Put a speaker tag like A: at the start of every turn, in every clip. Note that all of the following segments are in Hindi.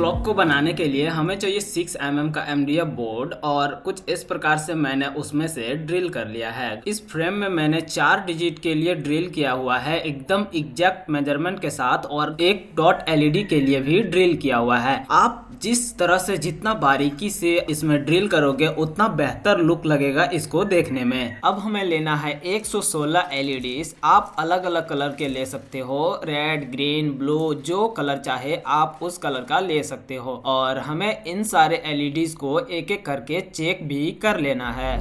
A: क्लॉक को बनाने के लिए हमें चाहिए 6 mm का MDF बोर्ड और कुछ इस प्रकार से मैंने उसमें से ड्रिल कर लिया है। इस फ्रेम में मैंने 4 डिजिट के लिए ड्रिल किया हुआ है एकदम एग्जैक्ट मेजरमेंट के साथ और एक डॉट LED के लिए भी ड्रिल किया हुआ है। आप जिस तरह से जितना बारीकी से इसमें ड्रिल करोगे उतना बेहतर लुक लगेगा इसको देखने में। अब हमें लेना है 116 LEDs। आप अलग अलग कलर के ले सकते हो, रेड, ग्रीन, ब्लू, जो कलर चाहे आप उस कलर का ले सकते हो। और हमें इन सारे LEDs को एक एक करके चेक भी कर लेना है।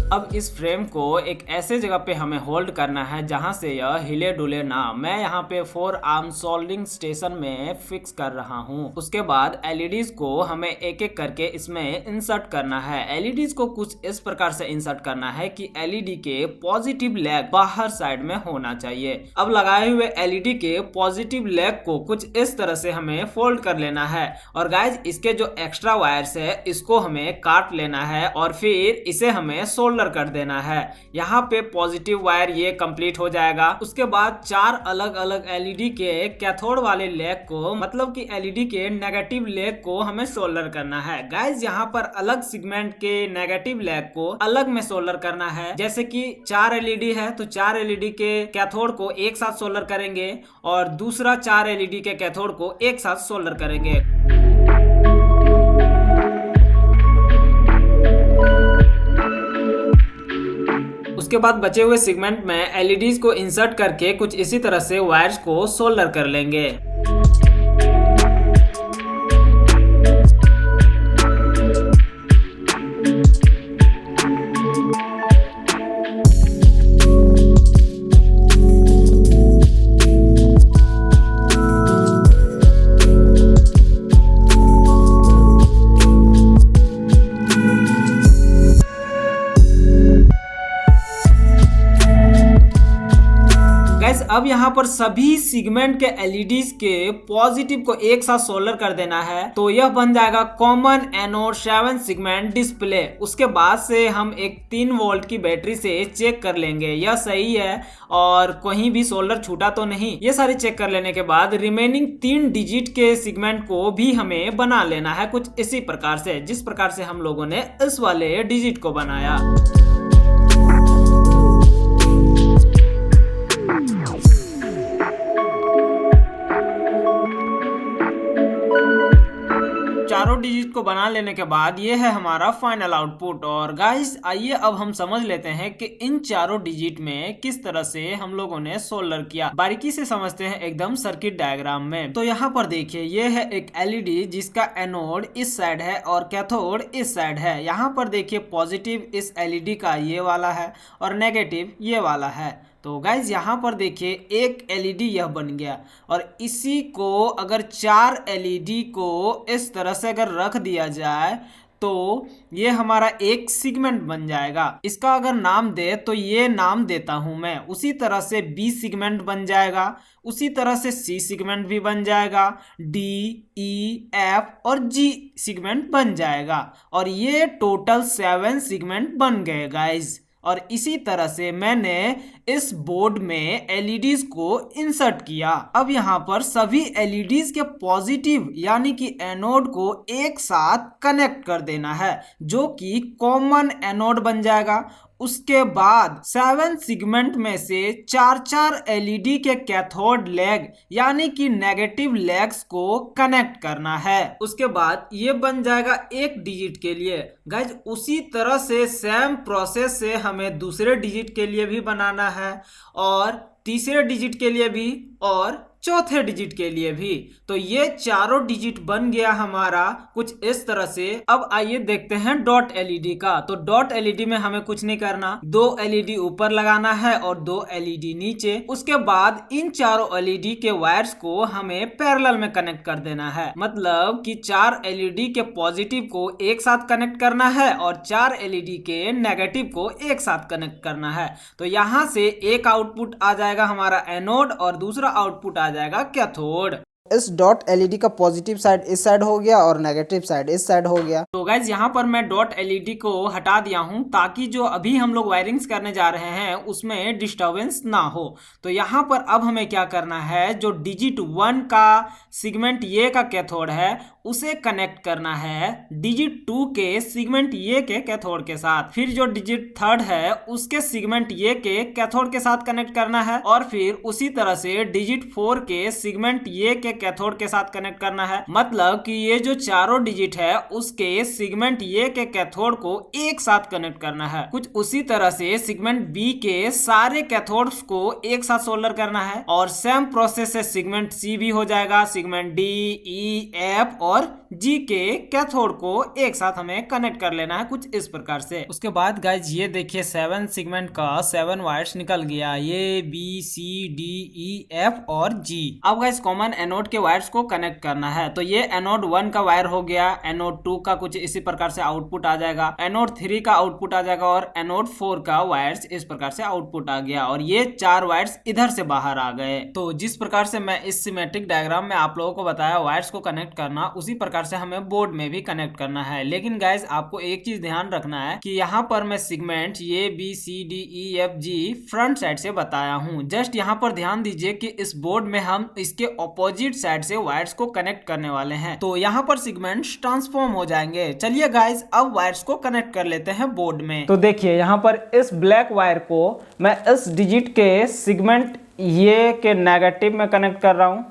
A: अब इस फ्रेम को एक ऐसे जगह पे हमें होल्ड करना है जहां से यह हिले डुले ना। मैं यहाँ पे 4 आर्म सोल्डरिंग स्टेशन में फिक्स कर रहा हूँ। उसके बाद LEDs को हमें एक एक करके इसमें इंसर्ट करना है। LEDs को कुछ इस प्रकार से इंसर्ट करना है कि LED के पॉजिटिव लेग बाहर साइड में होना चाहिए। अब लगाए हुए LED के पॉजिटिव लेग को कुछ इस तरह से हमें फोल्ड कर लेना है और गाइज इसके जो एक्स्ट्रा वायर्स है इसको हमें काट लेना है और फिर इसे हमें सोल्डर कर देना है। यहाँ पे पॉजिटिव वायर ये कंप्लीट हो जाएगा। उसके बाद 4 अलग अलग LED के कैथोड वाले लेग को, मतलब कि LED के नेगेटिव लेग को हमें सोल्डर करना है। गाइज यहाँ पर अलग सेगमेंट के नेगेटिव लेग को अलग में सोल्डर करना है। जैसे कि 4 LED है तो 4 LED के कैथोड को एक साथ सोल्डर करेंगे और दूसरा 4 LED के कैथोड को एक साथ सोल्डर करेंगे। उसके बाद बचे हुए सेगमेंट में LEDs को इंसर्ट करके कुछ इसी तरह से वायर्स को सोल्डर कर लेंगे। अब यहाँ पर सभी सेगमेंट के LEDs के पॉजिटिव को एक साथ सोल्डर कर देना है तो यह बन जाएगा कॉमन एनोड 7 सेगमेंट डिस्प्ले। उसके बाद से हम एक 3 वोल्ट की बैटरी से चेक कर लेंगे यह सही है और कहीं भी सोल्डर छूटा तो नहीं। ये सारी चेक कर लेने के बाद रिमेनिंग 3 डिजिट के सेगमेंट को भी हमें बना लेना है कुछ इसी प्रकार से, जिस प्रकार से हम लोगों ने इस वाले डिजिट को बनाया। चारों डिजिट को बना लेने के बाद ये है हमारा फाइनल आउटपुट। और गाइस आइए अब हम समझ लेते हैं कि इन चारों डिजिट में किस तरह से हम लोगों ने सोल्डर किया। बारीकी से समझते हैं एकदम सर्किट डायग्राम में। तो यहाँ पर देखिए ये है एक LED जिसका एनोड इस साइड है और कैथोड इस साइड है। यहाँ पर देखिए पॉजिटिव इस LED का ये वाला है और नेगेटिव ये वाला है। तो गाइज यहाँ पर देखिए एक LED यह बन गया और इसी को अगर 4 LED को इस तरह से अगर रख दिया जाए तो ये हमारा एक सेगमेंट बन जाएगा। इसका अगर नाम दे तो ये नाम देता हूं मैं। उसी तरह से B सेगमेंट बन जाएगा, उसी तरह से C सेगमेंट भी बन जाएगा, D, E, F और G सेगमेंट बन जाएगा और ये टोटल 7 सेगमेंट बन गए गाइज। और इसी तरह से मैंने इस बोर्ड में LEDs को इंसर्ट किया। अब यहाँ पर सभी LEDs के पॉजिटिव यानी कि एनोड को एक साथ कनेक्ट कर देना है जो कि कॉमन एनोड बन जाएगा। उसके बाद 7 सेगमेंट में से 4 LED के कैथोड लेग यानी कि नेगेटिव लेग्स को कनेक्ट करना है। उसके बाद ये बन जाएगा एक डिजिट के लिए। गाइज उसी तरह से सेम प्रोसेस से हमें दूसरे डिजिट के लिए भी बनाना है और तीसरे डिजिट के लिए भी और चौथे डिजिट के लिए भी। तो ये चारों डिजिट बन गया हमारा कुछ इस तरह से। अब आइए देखते हैं डॉट LED का। तो डॉट LED में हमें कुछ नहीं करना, 2 LED ऊपर लगाना है और 2 LED नीचे। उसके बाद इन चारों LED के वायर्स को हमें पैरेलल में कनेक्ट कर देना है, मतलब कि 4 LED के पॉजिटिव को एक साथ कनेक्ट करना है और 4 LED के नेगेटिव को एक साथ कनेक्ट करना है। तो यहाँ से एक आउटपुट आ जाएगा हमारा एनोड और दूसरा आउटपुट आ जाएगा कैथोड।
B: इस डॉट एलईडी का पॉजिटिव साइड इस साइड हो गया और नेगेटिव साइड इस साइड हो गया।
A: तो गाइज यहाँ पर मैं डॉट एलईडी को हटा दिया हूँ ताकि जो अभी हम लोग वायरिंग्स करने जा रहे हैं उसमें डिस्टरबेंस ना हो। तो यहाँ पर अब हमें क्या करना है, जो डिजिट 1 का सिगमेंट ये का कैथोड है उसे कनेक्ट करना है डिजिट 2 के सिगमेंट ये के कैथोड के साथ। फिर जो डिजिट 3 है उसके सिगमेंट ये के कैथोड के साथ कनेक्ट करना है और फिर उसी तरह से डिजिट 4 के सिगमेंट ये के कैथोड के साथ कनेक्ट करना है। मतलब कि ये जो चारों डिजिट है उसके सिगमेंट ये के कैथोड को एक साथ कनेक्ट करना है। कुछ उसी तरह से सिगमेंट बी के सारे कैथोड्स को एक साथ सोल्डर करना है और सेम प्रोसेस से सिगमेंट सी भी हो जाएगा। सिगमेंट डी, ई, एफ और जी के कैथोड को एक साथ हमें कनेक्ट कर लेना है कुछ इस प्रकार से। उसके बाद गाइज ये देखिए 7 सिगमेंट का 7 वायर्स निकल गया, ये बी, सी, डी, ई, एफ और जी। अब गाइज कॉमन एनोड के वायर्स को कनेक्ट करना है। तो ये एनोड 1 का वायर हो गया, एनोड 2 का कुछ इसी प्रकार से आउटपुट आ जाएगा, एनोड 3 का आउटपुट आ जाएगा और एनोड 4 का वायर्स इस प्रकार से आउटपुट आ गया और ये 4 वायर्स इधर से बाहर आ गए। तो जिस प्रकार से मैं इस सिमेट्रिक डायग्राम में आप लोगों को बताया वायर्स को कनेक्ट करना, उसी प्रकार से हमें बोर्ड में भी कनेक्ट करना है। लेकिन गाइज आपको एक चीज ध्यान रखना है कि यहाँ पर मैं सिगमेंट ये बी, सी, डी, ई, एफ, जी फ्रंट साइड से बताया हूँ। जस्ट यहाँ पर ध्यान दीजिए कि इस बोर्ड में हम इसके ऑपोजिट साइड से वायर्स को कनेक्ट करने वाले हैं, तो यहाँ पर सिगमेंट्स ट्रांसफॉर्म हो जाएंगे। चलिए गाइज अब वायर्स को कनेक्ट कर लेते हैं बोर्ड में।
C: तो देखिए यहाँ पर इस ब्लैक वायर को मैं इस डिजिट के सिगमेंट ये के नेगेटिव में कनेक्ट कर रहा हूँ।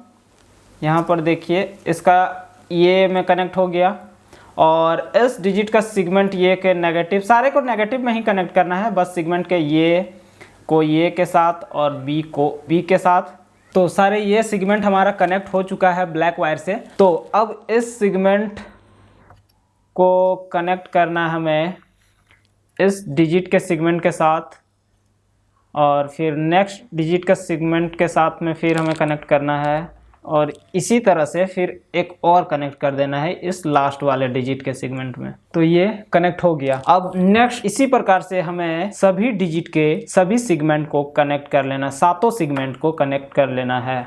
C: यहाँ पर देखिए इसका ये में कनेक्ट हो गया और इस डिजिट का सिगमेंट ये के नेगेटिव, सारे को नेगेटिव में ही कनेक्ट करना है, बस सिगमेंट के ये को ये के साथ और बी को बी के साथ। तो सारे ये सिगमेंट हमारा कनेक्ट हो चुका है ब्लैक वायर से। तो अब इस सिगमेंट को कनेक्ट करना है हमें इस डिजिट के सिगमेंट के साथ और फिर नेक्स्ट डिजिट का सिगमेंट के साथ में फिर हमें कनेक्ट करना है और इसी तरह से फिर एक और कनेक्ट कर देना है इस लास्ट वाले डिजिट के सिगमेंट में। तो ये कनेक्ट हो गया। अब नेक्स्ट इसी प्रकार से हमें सभी डिजिट के सभी सिगमेंट को कनेक्ट कर लेना, सातों सिगमेंट को कनेक्ट कर लेना है।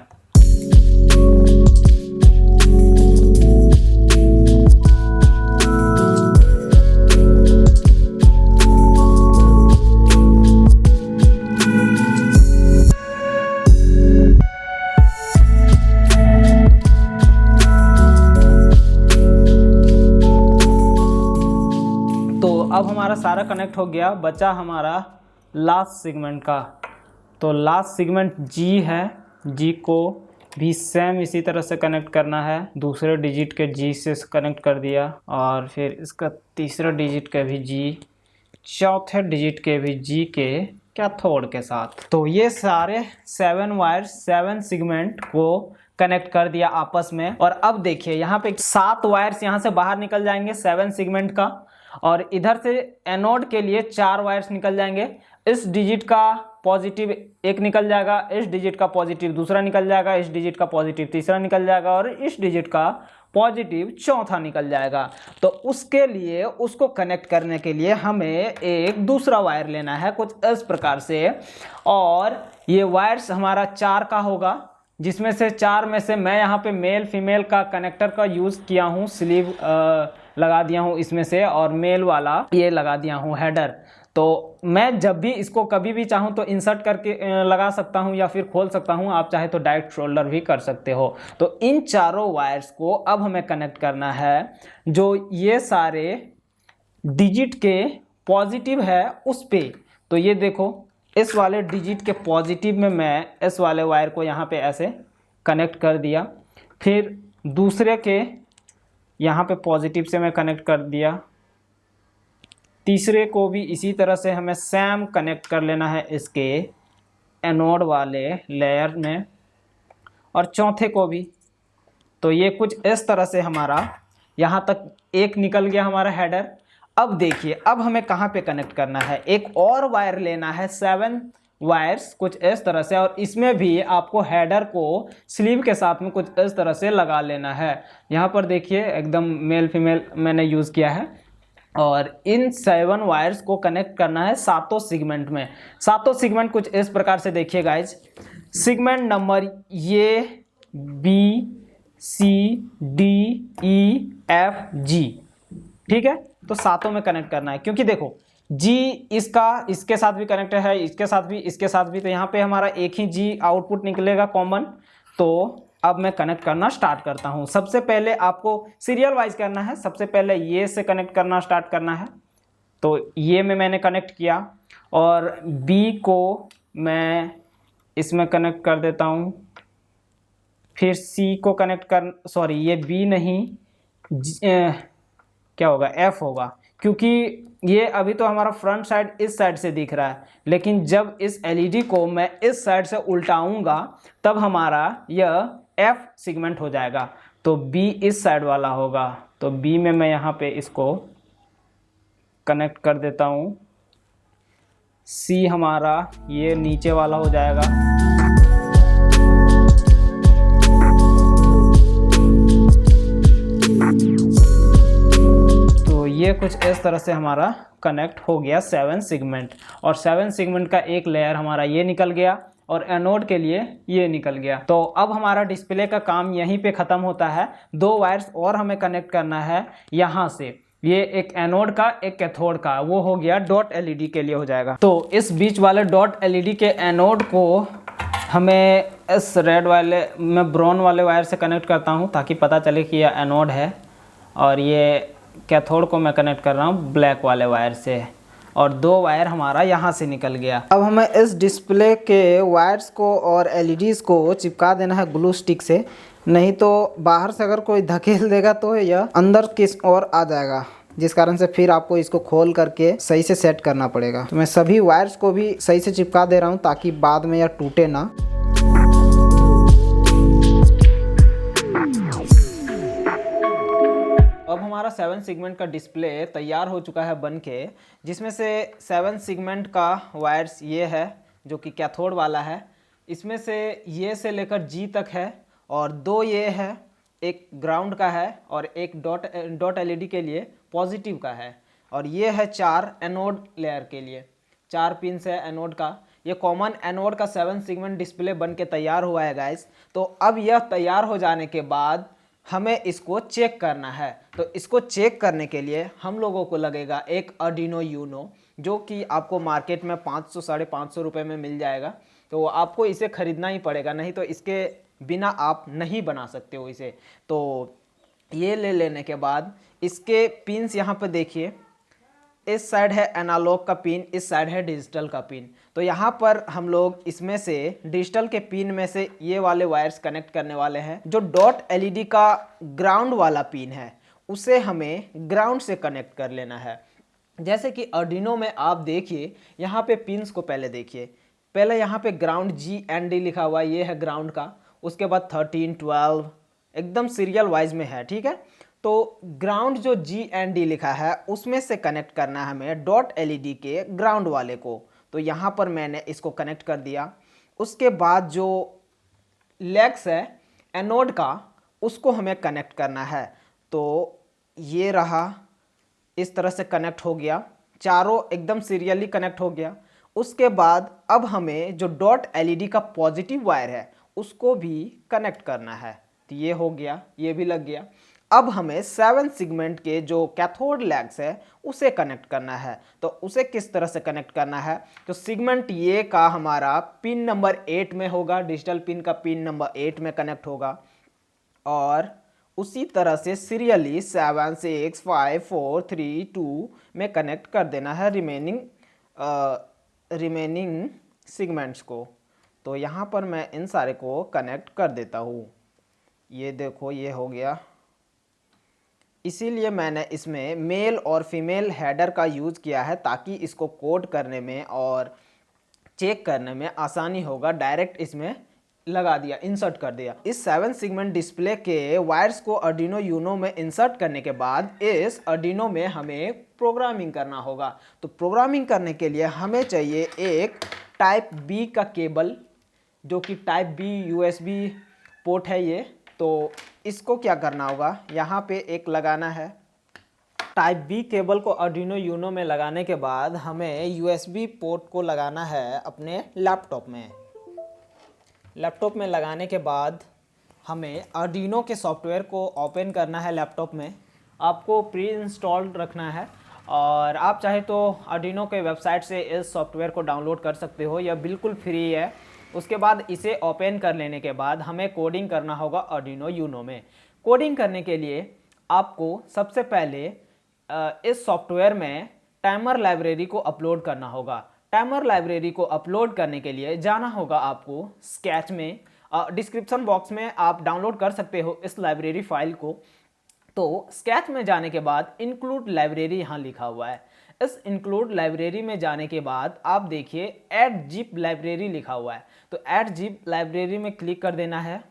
C: अब हमारा सारा कनेक्ट हो गया, बचा हमारा लास्ट सिगमेंट का। तो लास्ट सिगमेंट जी है, जी को भी सेम इसी तरह से कनेक्ट करना है, दूसरे डिजिट के जी से कनेक्ट कर दिया और फिर इसका तीसरा डिजिट के भी जी, चौथे डिजिट के भी जी के कैथोड के साथ। तो ये सारे 7 वायर्स 7 सिगमेंट को कनेक्ट कर दिया आपस में। और अब देखिए यहाँ पे 7 वायर्स यहाँ से बाहर निकल जाएंगे 7 सिगमेंट का और इधर से एनोड के लिए 4 वायर्स निकल जाएंगे। इस डिजिट का पॉजिटिव एक निकल जाएगा, इस डिजिट का पॉजिटिव दूसरा निकल जाएगा, इस डिजिट का पॉजिटिव तीसरा निकल जाएगा और इस डिजिट का पॉजिटिव चौथा निकल जाएगा। तो उसके लिए उसको कनेक्ट करने के लिए हमें एक दूसरा वायर लेना है कुछ इस प्रकार से और ये वायर्स हमारा 4 का होगा, जिसमें से 4 में से मैं यहाँ पे मेल फीमेल का कनेक्टर का यूज़ किया हूँ, स्लीव लगा दिया हूँ इसमें से और मेल वाला ये लगा दिया हूँ हेडर। तो मैं जब भी इसको कभी भी चाहूँ तो इंसर्ट करके लगा सकता हूँ या फिर खोल सकता हूँ, आप चाहे तो डायरेक्ट शोल्डर भी कर सकते हो। तो इन चारों वायर्स को अब हमें कनेक्ट करना है, जो ये सारे डिजिट के पॉजिटिव है उस पे। तो ये देखो इस वाले डिजिट के पॉजिटिव में मैं इस वाले वायर को यहाँ पे ऐसे कनेक्ट कर दिया, फिर दूसरे के यहाँ पे पॉजिटिव से मैं कनेक्ट कर दिया, तीसरे को भी इसी तरह से हमें सेम कनेक्ट कर लेना है इसके एनोड वाले लेयर में और चौथे को भी। तो ये कुछ इस तरह से हमारा यहाँ तक एक निकल गया हमारा हेडर। अब देखिए अब हमें कहाँ पे कनेक्ट करना है, एक और वायर लेना है 7 वायर्स कुछ इस तरह से और इसमें भी आपको हेडर को स्लीव के साथ में कुछ इस तरह से लगा लेना है। यहाँ पर देखिए एकदम मेल फीमेल मैंने यूज़ किया है और इन 7 वायर्स को कनेक्ट करना है सातों सिगमेंट में। सातों सिगमेंट कुछ इस प्रकार से देखिए गाइज, सिगमेंट नंबर ये B, C D E F G, ठीक है। तो सातों में कनेक्ट करना है, क्योंकि देखो G इसका इसके साथ भी कनेक्ट है, इसके साथ भी, इसके साथ भी, तो यहाँ पे हमारा एक ही G आउटपुट निकलेगा कॉमन। तो अब मैं कनेक्ट करना स्टार्ट करता हूँ। सबसे पहले आपको सीरियल वाइज करना है, सबसे पहले ये से कनेक्ट करना स्टार्ट करना है। तो ये में मैंने कनेक्ट किया और B को मैं इसमें कनेक्ट कर देता हूँ, फिर C को कनेक्ट कर, सॉरी ये B नहीं, क्या होगा, F होगा, क्योंकि ये अभी तो हमारा फ्रंट साइड इस साइड से दिख रहा है, लेकिन जब इस एलईडी को मैं इस साइड से उल्टाऊंगा तब हमारा यह F सेगमेंट हो जाएगा। तो B इस साइड वाला होगा, तो B में मैं यहाँ पे इसको कनेक्ट कर देता हूँ। C हमारा ये नीचे वाला हो जाएगा। ये कुछ इस तरह से हमारा कनेक्ट हो गया 7 सेगमेंट, और 7 सेगमेंट का एक लेयर हमारा ये निकल गया और एनोड के लिए ये निकल गया। तो अब हमारा डिस्प्ले का काम यहीं पे ख़त्म होता है। 2 वायर्स और हमें कनेक्ट करना है यहाँ से, ये एक एनोड का एक कैथोड का, वो हो गया डॉट एलईडी के लिए हो जाएगा। तो इस बीच वाले डॉट एलईडी के एनोड को हमें इस रेड वाले, मैं ब्राउन वाले वायर से कनेक्ट करता हूँ ताकि पता चले कि यह एनोड है, और ये कैथोड को मैं कनेक्ट कर रहा हूँ ब्लैक वाले वायर से, और 2 वायर हमारा यहाँ से निकल गया।
B: अब हमें इस डिस्प्ले के वायर्स को और एलईडीज़ को चिपका देना है ग्लू स्टिक से, नहीं तो बाहर से अगर कोई धकेल देगा तो यह अंदर किस और आ जाएगा, जिस कारण से फिर आपको इसको खोल करके सही से सेट करना पड़ेगा। तो मैं सभी वायर्स को भी सही से चिपका दे रहा हूँ ताकि बाद में यह टूटे ना।
A: अब हमारा 7 सेगमेंट का डिस्प्ले तैयार हो चुका है बन के, जिसमें से 7 सेगमेंट का वायर्स ये है जो कि कैथोड वाला है, इसमें से ये से लेकर G तक है, और 2 ये है, एक ग्राउंड का है और एक डॉट एलईडी के लिए पॉजिटिव का है, और ये है 4 एनोड लेयर के लिए 4 पिन है एनोड का। ये कॉमन एनोड का 7 सेगमेंट डिस्प्ले बन के तैयार हुआ है गाइस। तो अब यह तैयार हो जाने के बाद हमें इसको चेक करना है। तो इसको चेक करने के लिए हम लोगों को लगेगा एक आर्डिनो यूनो, जो कि आपको मार्केट में 500 साढ़े 500 रुपये में मिल जाएगा। तो आपको इसे ख़रीदना ही पड़ेगा, नहीं तो इसके बिना आप नहीं बना सकते हो इसे। तो ये ले लेने के बाद इसके पिन्स यहाँ पे देखिए, इस साइड है एनालॉग का पिन, इस साइड है डिजिटल का पिन। तो यहाँ पर हम लोग इसमें से डिजिटल के पिन में से ये वाले वायर्स कनेक्ट करने वाले हैं। जो डॉट एलईडी का ग्राउंड वाला पिन है उसे हमें ग्राउंड से कनेक्ट कर लेना है। जैसे कि आर्डिनो में आप देखिए, यहाँ पे पिन्स को पहले देखिए, पहले यहाँ पे ग्राउंड GND लिखा हुआ है, ये है ग्राउंड का, उसके बाद 13 12 एकदम सीरियल वाइज में है, ठीक है। तो ग्राउंड जो GND लिखा है उसमें से कनेक्ट करना है हमें डॉट एलईडी के ग्राउंड वाले को। तो यहाँ पर मैंने इसको कनेक्ट कर दिया। उसके बाद जो लेग्स है एनोड का उसको हमें कनेक्ट करना है। तो ये रहा, इस तरह से कनेक्ट हो गया, चारों एकदम सीरियली कनेक्ट हो गया। उसके बाद अब हमें जो डॉट एलईडी का पॉजिटिव वायर है उसको भी कनेक्ट करना है। तो ये हो गया, ये भी लग गया। अब हमें 7 सेगमेंट के जो कैथोड लेग्स है उसे कनेक्ट करना है। तो उसे किस तरह से कनेक्ट करना है, तो सेगमेंट ये का हमारा पिन नंबर 8 में होगा, डिजिटल पिन का पिन नंबर 8 में कनेक्ट होगा, और उसी तरह से सीरियली 7 6 5 4 3 2 में कनेक्ट कर देना है रिमेनिंग सेगमेंट्स को। तो यहाँ पर मैं इन सारे को कनेक्ट कर देता हूँ। ये देखो, ये हो गया। इसीलिए मैंने इसमें मेल और फीमेल हेडर का यूज़ किया है ताकि इसको कोड करने में और चेक करने में आसानी होगा। डायरेक्ट इसमें लगा दिया, इंसर्ट कर दिया। इस 7 सेगमेंट डिस्प्ले के वायर्स को आर्डिनो यूनो में इंसर्ट करने के बाद इस आर्डिनो में हमें प्रोग्रामिंग करना होगा। तो प्रोग्रामिंग करने के लिए हमें चाहिए एक टाइप B का केबल, जो कि टाइप B USB पोर्ट है ये। तो इसको क्या करना होगा, यहाँ पे एक लगाना है। टाइप B केबल को आर्डिनो यूनो में लगाने के बाद हमें USB पोर्ट को लगाना है अपने लैपटॉप में। लैपटॉप में लगाने के बाद
C: हमें आर्डिनो के सॉफ्टवेयर को ओपन करना है लैपटॉप में। आपको प्री इंस्टॉल्ड रखना है और आप चाहे तो आर्डिनो के वेबसाइट से इस सॉफ्टवेयर को डाउनलोड कर सकते हो, यह बिल्कुल फ्री है। उसके बाद इसे ओपन कर लेने के बाद हमें कोडिंग करना होगा आर्डिनो यूनो में। कोडिंग करने के लिए आपको सबसे पहले इस सॉफ्टवेयर में टाइमर लाइब्रेरी को अपलोड करना होगा। टाइमर लाइब्रेरी को अपलोड करने के लिए जाना होगा आपको स्केच में। डिस्क्रिप्शन बॉक्स में आप डाउनलोड कर सकते हो इस लाइब्रेरी फाइल को। तो स्केच में जाने के बाद इंक्लूड लाइब्रेरी यहाँ लिखा हुआ है। इस इंक्लूड लाइब्रेरी में जाने के बाद आप देखिए ऐड जिप लाइब्रेरी लिखा हुआ है, तो ऐड जिप लाइब्रेरी में क्लिक कर देना है।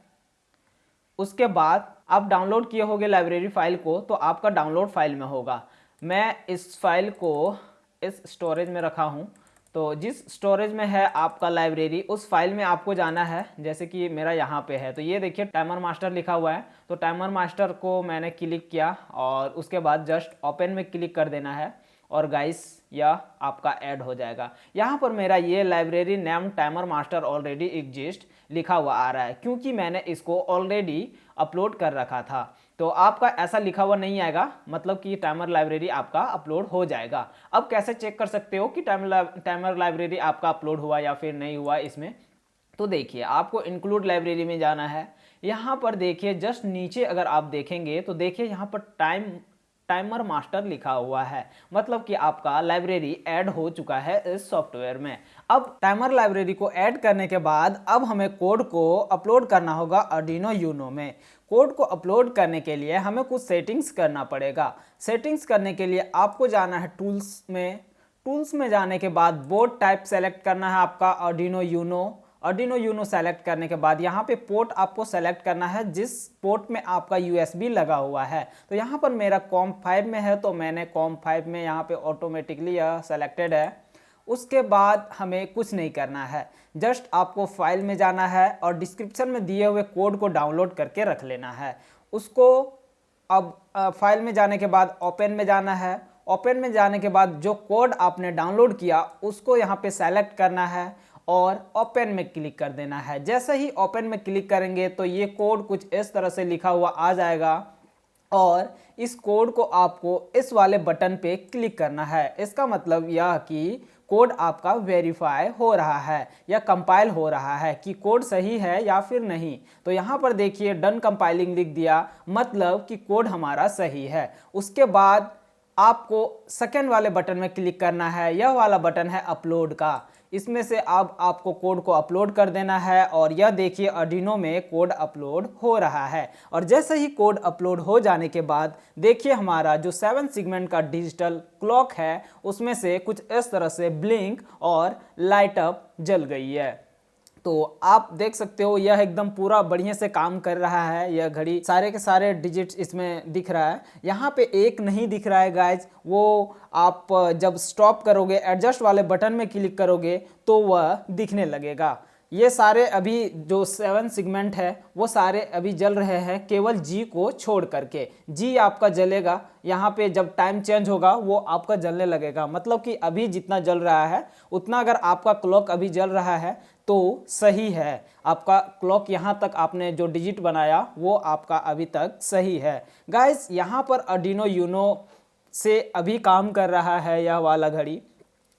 C: उसके बाद आप डाउनलोड किए होंगे लाइब्रेरी फाइल को, तो आपका डाउनलोड फाइल में होगा। मैं इस फाइल को इस स्टोरेज में रखा हूँ, तो जिस स्टोरेज में है आपका लाइब्रेरी उस फाइल में आपको जाना है। जैसे कि मेरा यहाँ पे है, तो ये देखिए टाइमर मास्टर लिखा हुआ है, तो टाइमर मास्टर को मैंने क्लिक किया और उसके बाद जस्ट ओपन में क्लिक कर देना है और गाइस यह आपका ऐड हो जाएगा। यहाँ पर मेरा ये library name timer master already exist लिखा हुआ आ रहा है, क्योंकि मैंने इसको ऑलरेडी अपलोड कर रखा था। तो आपका ऐसा लिखा हुआ नहीं आएगा, मतलब कि टाइमर लाइब्रेरी आपका अपलोड हो जाएगा। अब कैसे चेक कर सकते हो कि टाइमर लाइब्रेरी आपका अपलोड हुआ या फिर नहीं हुआ इसमें? तो देखिए आपको इंक्लूड लाइब्रेरी में जाना है। यहाँ पर देखिए जस्ट नीचे अगर आप देखेंगे तो देखिए यहाँ पर टाइमर मास्टर लिखा हुआ है, मतलब कि आपका लाइब्रेरी ऐड हो चुका है इस सॉफ्टवेयर में। अब टाइमर लाइब्रेरी को ऐड करने के बाद अब हमें कोड को अपलोड करना होगा आर्डिनो यूनो में। कोड को अपलोड करने के लिए हमें कुछ सेटिंग्स करना पड़ेगा। सेटिंग्स करने के लिए आपको जाना है टूल्स में। टूल्स में जाने के बाद बोर्ड टाइप सेलेक्ट करना है आपका Arduino Uno. Arduino Uno select करने के बाद यहाँ पे पोर्ट आपको सेलेक्ट करना है जिस पोर्ट में आपका USB लगा हुआ है। तो यहाँ पर मेरा COM5 में है, तो मैंने COM5 में यहाँ पे ऑटोमेटिकली यह सेलेक्टेड है। उसके बाद हमें कुछ नहीं करना है, जस्ट आपको फाइल में जाना है और डिस्क्रिप्शन में दिए हुए कोड को डाउनलोड करके रख लेना है। उसको अब फाइल में जाने के बाद ओपन में जाना है। ओपन में जाने के बाद जो कोड आपने डाउनलोड किया उसको यहाँ पे सेलेक्ट करना है और ओपन में क्लिक कर देना है। जैसे ही ओपन में क्लिक करेंगे तो ये कोड कुछ इस तरह से लिखा हुआ आ जाएगा और इस कोड को आपको इस वाले बटन पे क्लिक करना है। इसका मतलब यह कि कोड आपका वेरीफाई हो रहा है या कंपाइल हो रहा है कि कोड सही है या फिर नहीं। तो यहाँ पर देखिए डन कंपाइलिंग लिख दिया, मतलब कि कोड हमारा सही है। उसके बाद आपको सेकेंड वाले बटन में क्लिक करना है, यह वाला बटन है अपलोड का। इसमें से अब आपको कोड को अपलोड कर देना है और यह देखिए आर्डिनो में कोड अपलोड हो रहा है। और जैसे ही कोड अपलोड हो जाने के बाद देखिए हमारा जो 7 सेगमेंट का डिजिटल क्लॉक है उसमें से कुछ इस तरह से ब्लिंक और लाइट अप जल गई है। तो आप देख सकते हो यह एकदम पूरा बढ़िया से काम कर रहा है। यह घड़ी सारे के सारे डिजिट्स इसमें दिख रहा है। यहाँ पे एक नहीं दिख रहा है गाइज, वो आप जब स्टॉप करोगे एडजस्ट वाले बटन में क्लिक करोगे तो वह दिखने लगेगा। ये सारे अभी जो 7 सेगमेंट है वो सारे अभी जल रहे हैं, केवल जी को छोड़ करके। जी आपका जलेगा, यहाँ पे जब टाइम चेंज होगा वो आपका जलने लगेगा। मतलब कि अभी जितना जल रहा है उतना अगर आपका क्लॉक अभी जल रहा है तो सही है। आपका क्लॉक यहाँ तक आपने जो डिजिट बनाया वो आपका अभी तक सही है। गाइस यहाँ पर आर्डिनो यूनो से अभी काम कर रहा है यह वाला घड़ी।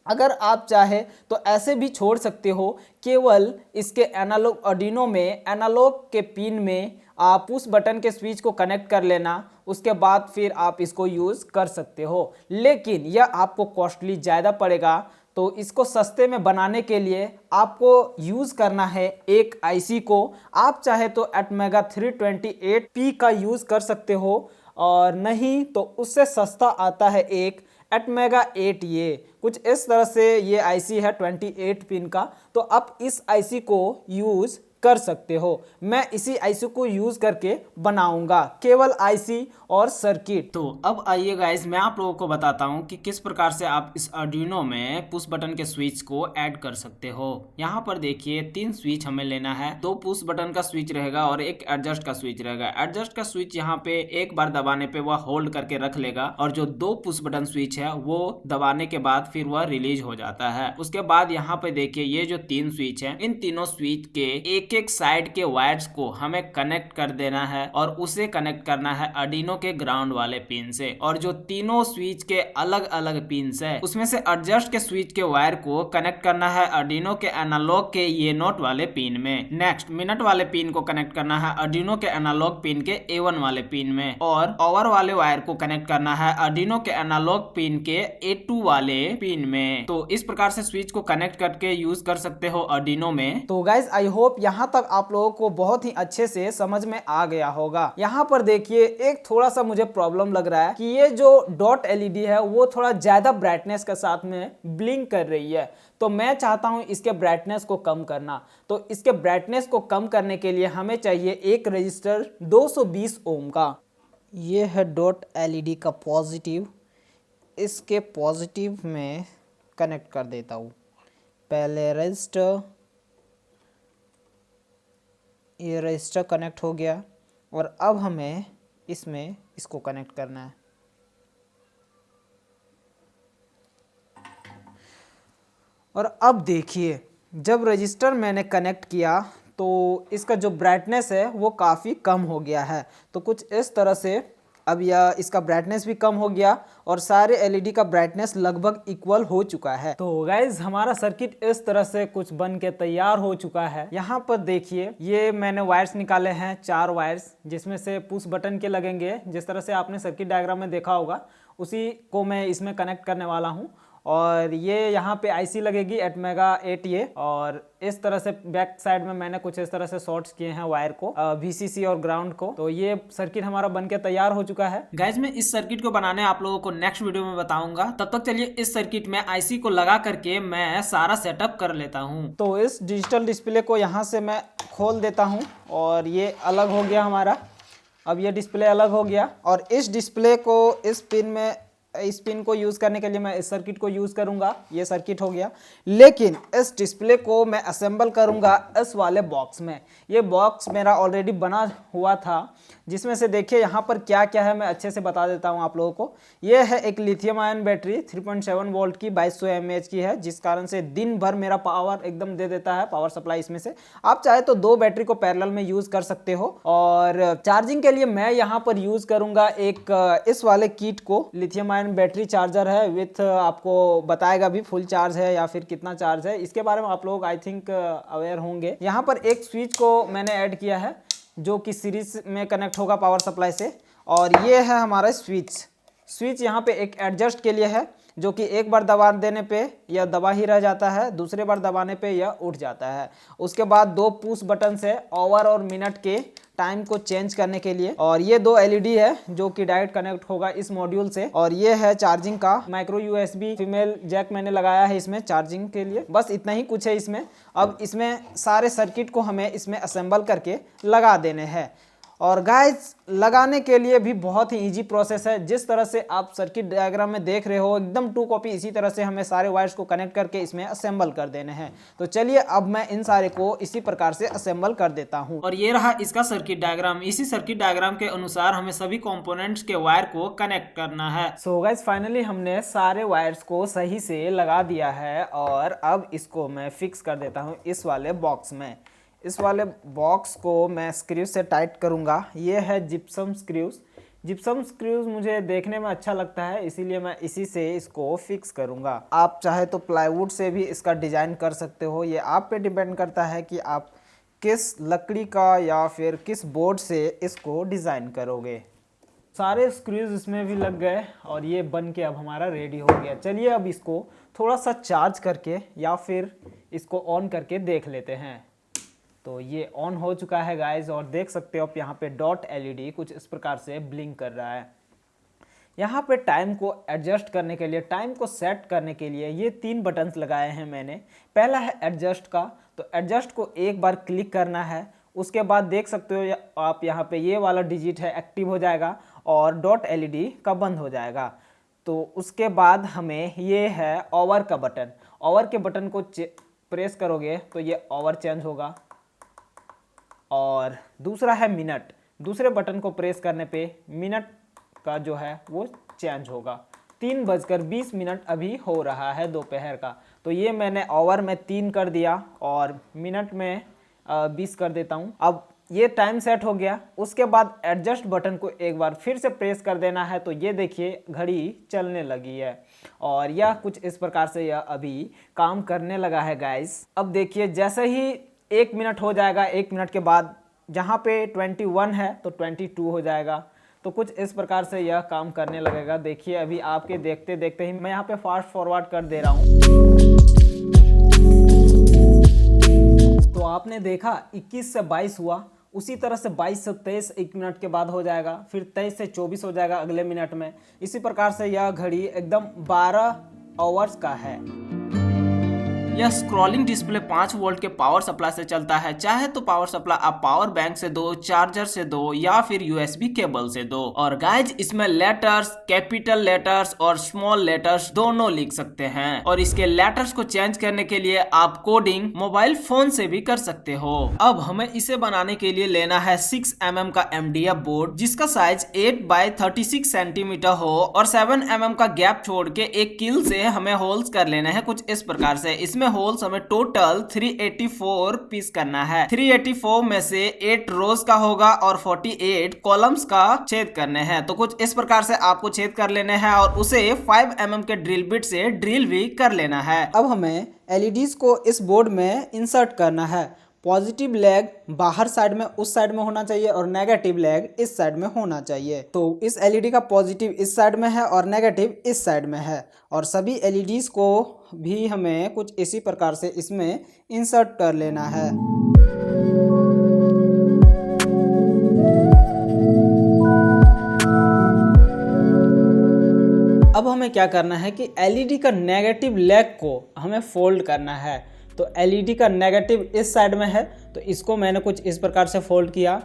C: अगर आप चाहे तो ऐसे भी छोड़ सकते हो, केवल इसके एनालॉग आर्डिनो में एनालॉग के पिन में आप पुश बटन के स्विच को कनेक्ट कर लेना, उसके बाद फिर आप इसको यूज़ कर सकते हो। लेकिन यह आपको कॉस्टली ज़्यादा पड़ेगा, तो इसको सस्ते में बनाने के लिए आपको यूज़ करना है एक आईसी को। आप चाहे तो एटमेगा 328P का यूज़ कर सकते हो, और नहीं तो उससे सस्ता आता है एक एटमेगा 8A। कुछ इस तरह से ये आईसी है 28 पिन का, तो आप इस आईसी को यूज़ कर सकते हो। मैं इसी आईसी को यूज करके बनाऊंगा, केवल आईसी और सर्किट।
A: तो अब आइए गाइस मैं आप लोगों को बताता हूं कि किस प्रकार से आप इस आर्डिनो में पुश बटन के स्विच को ऐड कर सकते हो। यहाँ पर देखिए 3 स्विच हमें लेना है, 2 पुश बटन का स्विच रहेगा और एक एडजस्ट का स्विच रहेगा। एडजस्ट का स्विच यहाँ पे एक बार दबाने पे वह होल्ड करके रख लेगा, और जो 2 पुश बटन स्विच है वो दबाने के बाद फिर वह रिलीज हो जाता है। उसके बाद यहाँ पे देखिए ये जो 3 स्विच है, इन तीनों स्विच के एक एक एक साइड के वायर्स को हमें कनेक्ट कर देना है और उसे कनेक्ट करना है आर्डिनो के ग्राउंड वाले पिन से। और जो तीनों स्विच के अलग अलग पिन है उसमें से एडजस्ट के स्विच के वायर को कनेक्ट करना है आर्डिनो के एनालॉग के ये नोट वाले पिन में। नेक्स्ट मिनट वाले पिन को कनेक्ट करना है आर्डिनो के एनालॉग पिन के A1 वाले पिन में। और ओवर वाले वायर को कनेक्ट करना है आर्डिनो के एनालॉग पिन के A2 वाले पिन में। तो इस प्रकार से स्विच को कनेक्ट करके यूज कर सकते हो आर्डिनो में।
B: तो गाइज आई होप यहाँ तक आप लोगों को बहुत ही अच्छे से समझ में आ गया होगा। यहाँ पर देखिए एक थोड़ा सा मुझे प्रॉब्लम लग रहा है कि ये जो डॉट एलईडी है वो थोड़ा ज्यादा ब्राइटनेस के साथ में ब्लिंक कर रही है। तो मैं चाहता हूं इसके ब्राइटनेस को कम करना। तो इसके ब्राइटनेस को कम करने के लिए हमें चाहिए एक रजिस्टर 220 ओम का। ये है डॉट एलईडी का पॉजिटिव। इसके पॉजिटिव में कनेक्ट कर देता हूँ। पहले रजिस्टर, ये रजिस्टर कनेक्ट हो गया और अब हमें इसमें इसको कनेक्ट करना है। और अब देखिए जब रजिस्टर मैंने कनेक्ट किया तो इसका जो ब्राइटनेस है वो काफ़ी कम हो गया है। तो कुछ इस तरह से अब यह इसका ब्राइटनेस भी कम हो गया और सारे एलईडी का ब्राइटनेस लगभग इक्वल हो चुका है। तो गाइज हमारा सर्किट इस तरह से कुछ बन के तैयार हो चुका है। यहाँ पर देखिए ये मैंने वायर्स निकाले हैं 4 वायर्स, जिसमें से पुश बटन के लगेंगे। जिस तरह से आपने सर्किट डायग्राम में देखा होगा उसी को मैं इसमें कनेक्ट करने वाला हूँ। और ये यहाँ पे आईसी लगेगी एटमेगा 8A। और इस तरह से बैक साइड में मैंने कुछ इस तरह से शॉर्ट्स किए हैं वायर को, VCC और ग्राउंड को। तो ये सर्किट हमारा बनके तैयार हो चुका है।
A: गाइज मैं इस सर्किट को बनाने आप लोगों को नेक्स्ट वीडियो में बताऊंगा। तब तक चलिए इस सर्किट में आईसी को लगा करके मैं सारा सेटअप कर लेता हूँ।
B: तो इस डिजिटल डिस्प्ले को यहाँ से मैं खोल देता हूँ और ये अलग हो गया हमारा। अब ये डिस्प्ले अलग हो गया और इस डिस्प्ले को इस पिन को यूज़ करने के लिए मैं इस सर्किट को यूज़ करूंगा। ये सर्किट हो गया, लेकिन इस डिस्प्ले को मैं असेंबल करूंगा इस वाले बॉक्स में। ये बॉक्स मेरा ऑलरेडी बना हुआ था, जिसमें से देखिए यहाँ पर क्या क्या है मैं अच्छे से बता देता हूँ आप लोगों को। ये है एक लिथियम आयन बैटरी 3.7 वोल्ट की 2200 mAh की है, जिस कारण से दिन भर मेरा पावर एकदम दे देता है, पावर सप्लाई इसमें से। आप चाहे तो 2 बैटरी को पैरेलल में यूज़ कर सकते हो। और चार्जिंग के लिए मैं यहाँ पर यूज़ करूँगा एक इस वाले किट को। लिथियम बैटरी चार्जर है विथ, आपको बताएगा भी फुल चार्ज है या फिर कितना चार्ज है, इसके बारे में आप लोग आई थिंक अवेयर होंगे। यहाँ पर एक स्विच को मैंने ऐड किया है जो कि सीरीज में कनेक्ट होगा पावर सप्लाई से। और ये है हमारा स्विच यहाँ पे एक एडजस्ट के लिए है, जो कि एक बार दबा देने पे यह दबा ही रह जाता है, दूसरे बार दबाने पे यह उठ जाता है। उसके बाद 2 पुश बटन है ओवर और मिनट के टाइम को चेंज करने के लिए। और ये 2 एलईडी है जो कि डायरेक्ट कनेक्ट होगा इस मॉड्यूल से। और ये है चार्जिंग का माइक्रो यूएसबी फीमेल जैक मैंने लगाया है इसमें चार्जिंग के लिए। बस इतना ही कुछ है इसमें। अब इसमें सारे सर्किट को हमें इसमें असेंबल करके लगा देने हैं। और गाइस लगाने के लिए भी बहुत ही इजी प्रोसेस है। जिस तरह से आप सर्किट डायग्राम में देख रहे हो एकदम 2 कॉपी इसी तरह से हमें सारे वायर्स को कनेक्ट करके इसमें असेंबल कर देने हैं। तो चलिए अब मैं इन सारे को इसी प्रकार से असेंबल कर देता हूं।
A: और ये रहा इसका सर्किट डायग्राम। इसी सर्किट डायग्राम के अनुसार हमें सभी कंपोनेंट्स के वायर को कनेक्ट करना है।
B: सो गाइस फाइनली हमने सारे वायर्स को सही से लगा दिया है और अब इसको मैं फिक्स कर देता हूँ इस वाले बॉक्स में। इस वाले बॉक्स को मैं स्क्रू से टाइट करूंगा। ये है जिप्सम स्क्रूज मुझे देखने में अच्छा लगता है, इसीलिए मैं इसी से इसको फिक्स करूंगा। आप चाहे तो प्लाईवुड से भी इसका डिजाइन कर सकते हो, ये आप पे डिपेंड करता है कि आप किस लकड़ी का या फिर किस बोर्ड से इसको डिजाइन करोगे। सारे स्क्रूज इसमें भी लग गए और ये बन के अब हमारा रेडी हो गया। चलिए अब इसको थोड़ा सा चार्ज करके या फिर इसको ऑन करके देख लेते हैं। तो ये ऑन हो चुका है गाइज और देख सकते हो आप यहाँ पे डॉट एलईडी कुछ इस प्रकार से ब्लिंक कर रहा है। यहाँ पे टाइम को एडजस्ट करने के लिए, टाइम को सेट करने के लिए ये 3 बटन्स लगाए हैं मैंने। पहला है एडजस्ट का, तो एडजस्ट को एक बार क्लिक करना है। उसके बाद देख सकते हो आप यहाँ पे ये वाला डिजिट है एक्टिव हो जाएगा और डॉट एलईडी का बंद हो जाएगा। तो उसके बाद हमें ये है ओवर का बटन, ओवर के बटन को प्रेस करोगे तो ये ओवर चेंज होगा। और दूसरा है मिनट, दूसरे बटन को प्रेस करने पे मिनट का जो है वो चेंज होगा। 3:20 अभी हो रहा है दोपहर का, तो ये मैंने ओवर में 3 कर दिया और मिनट में
C: 20 कर देता हूँ। अब ये टाइम सेट हो गया। उसके बाद एडजस्ट बटन को एक बार फिर से प्रेस कर देना है, तो ये देखिए घड़ी चलने लगी है और यह कुछ इस प्रकार से यह अभी काम करने लगा है गाइस। अब देखिए जैसे ही 1 मिनट हो जाएगा, 1 मिनट के बाद जहाँ पे 21 है तो 22 हो जाएगा। तो कुछ इस प्रकार से यह काम करने लगेगा। देखिए अभी आपके देखते देखते ही मैं यहाँ पे फास्ट फॉरवर्ड कर दे रहा हूँ। तो आपने देखा 21 से 22 हुआ, उसी तरह से 22 से 23 1 मिनट के बाद हो जाएगा, फिर 23 से 24 हो जाएगा अगले मिनट में। इसी प्रकार से यह घड़ी एकदम 12 आवर्स का है।
A: यह स्क्रॉलिंग डिस्प्ले 5 वोल्ट के पावर सप्लाई से चलता है। चाहे तो पावर सप्लाई आप पावर बैंक से दो, चार्जर से दो या फिर यूएसबी केबल से दो। और गाइज इसमें लेटर्स, कैपिटल लेटर्स और स्मॉल लेटर्स दोनों लिख सकते हैं। और इसके लेटर्स को चेंज करने के लिए आप कोडिंग मोबाइल फोन से भी कर सकते हो। अब हमें इसे बनाने के लिए लेना है 6 mm का MDF बोर्ड, जिसका साइज 8 बाय 36 सेंटीमीटर हो और 7 mm का गैप छोड़ के एक कील से हमें होल्स कर लेना है कुछ इस प्रकार से। इसमें होल्स हमें टोटल 384 पीस करना है। 384 में से 8 रोज का होगा और 48 कॉलम्स का छेद करने हैं। तो कुछ इस प्रकार से आपको छेद कर लेने हैं और उसे 5 mm के ड्रिल बिट से ड्रिल भी कर लेना है।
B: अब हमें एलईडीज को इस बोर्ड में इंसर्ट करना है। पॉजिटिव लेग बाहर साइड में उस साइड में होना चाहिए और नेगेटिव लेग इस साइड में होना चाहिए। तो इस एलईडी का पॉजिटिव इस साइड में है और नेगेटिव इस साइड में है। और सभी एलईडीज को भी हमें कुछ इसी प्रकार से इसमें इंसर्ट कर लेना है।
C: अब हमें क्या करना है कि एलईडी का नेगेटिव लेग को हमें फोल्ड करना है। तो एलईडी का नेगेटिव इस साइड में है, तो इसको मैंने कुछ इस प्रकार से फोल्ड किया।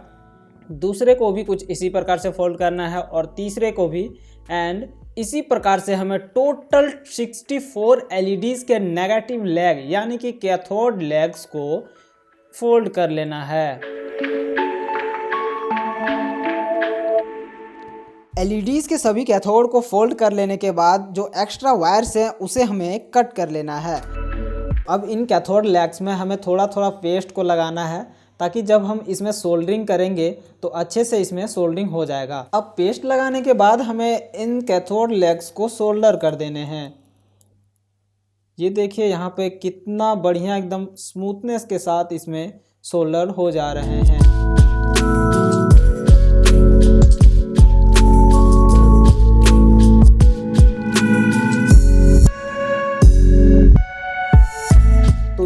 C: दूसरे को भी कुछ इसी प्रकार से फोल्ड करना है और तीसरे को भी। एंड इसी प्रकार से हमें टोटल 64 एलईडीज के नेगेटिव लेग यानी कि कैथोड लेग्स को फोल्ड कर लेना है।
B: एलईडीज के सभी कैथोड को फोल्ड कर लेने के बाद जो एक्स्ट्रा वायर्स हैं उसे हमें कट कर लेना है।
C: अब इन कैथोड लेग्स में हमें थोड़ा थोड़ा पेस्ट को लगाना है, ताकि जब हम इसमें सोल्डरिंग करेंगे तो अच्छे से इसमें सोल्डरिंग हो जाएगा। अब पेस्ट लगाने के बाद हमें इन कैथोड लेग्स को सोल्डर कर देने हैं। ये देखिए यहाँ पे कितना बढ़िया एकदम स्मूथनेस के साथ इसमें सोल्डर हो जा रहे हैं।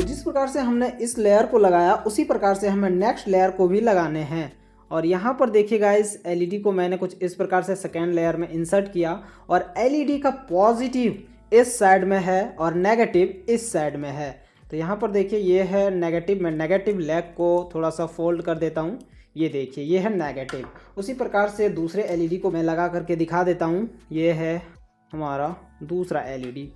B: जिस प्रकार से हमने इस लेयर को लगाया उसी प्रकार से हमें नेक्स्ट लेयर को भी लगाने हैं। और यहाँ पर देखिए गाइस, एलईडी को मैंने कुछ इस प्रकार से सेकेंड लेयर में इंसर्ट किया और एलईडी का पॉजिटिव इस साइड में है और नेगेटिव इस साइड में है। तो यहाँ पर देखिए ये है नेगेटिव। मैं नेगेटिव लेग को थोड़ा सा फोल्ड कर देता हूँ। ये देखिए ये है नेगेटिव। उसी प्रकार से दूसरे एलईडी को मैं लगा करके दिखा देता हूँ। ये है हमारा दूसरा एलईडी।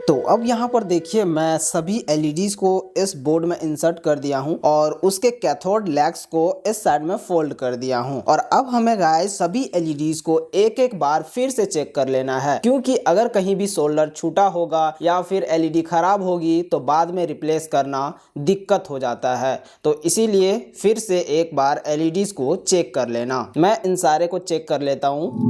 B: तो अब यहाँ पर देखिए मैं सभी एलईडीज को इस बोर्ड में इंसर्ट कर दिया हूँ और उसके कैथोड लेग्स को इस साइड में फोल्ड कर दिया हूँ। और अब हमें गाइस सभी एलईडीज को एक एक बार फिर से चेक कर लेना है, क्योंकि अगर कहीं भी सोल्डर छूटा होगा या फिर एलईडी खराब होगी तो बाद में रिप्लेस करना दिक्कत हो जाता है। तो इसीलिए फिर से एक बार एलईडीज को चेक कर लेना। मैं इन सारे को चेक कर लेता हूँ।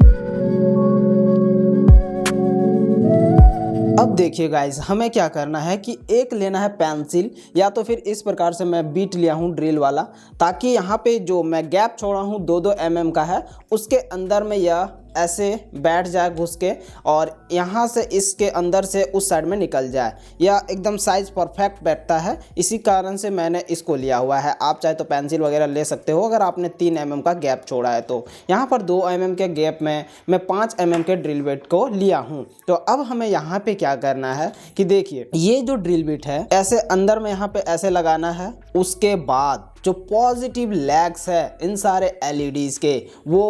B: अब देखिए गाइस, हमें क्या करना है कि एक लेना है पेंसिल, या तो फिर इस प्रकार से मैं बीट लिया हूँ ड्रिल वाला, ताकि यहाँ पे जो मैं गैप छोड़ा हूँ 2-2 mm का है उसके अंदर में यह ऐसे बैठ जाए घुस के और यहाँ से इसके अंदर से उस साइड में निकल जाए। यह एकदम साइज़ परफेक्ट बैठता है, इसी कारण से मैंने इसको लिया हुआ है। आप चाहे तो पेंसिल वगैरह ले सकते हो अगर आपने 3 mm का गैप छोड़ा है तो। यहाँ पर 2 mm के गैप में मैं 5 mm के ड्रिल बिट को लिया हूँ। तो अब हमें यहाँ पे क्या करना है कि देखिए ये जो ड्रिल बिट है ऐसे अंदर में यहाँ पे ऐसे लगाना है। उसके बाद जो पॉजिटिव लेग्स है इन सारे LEDs के वो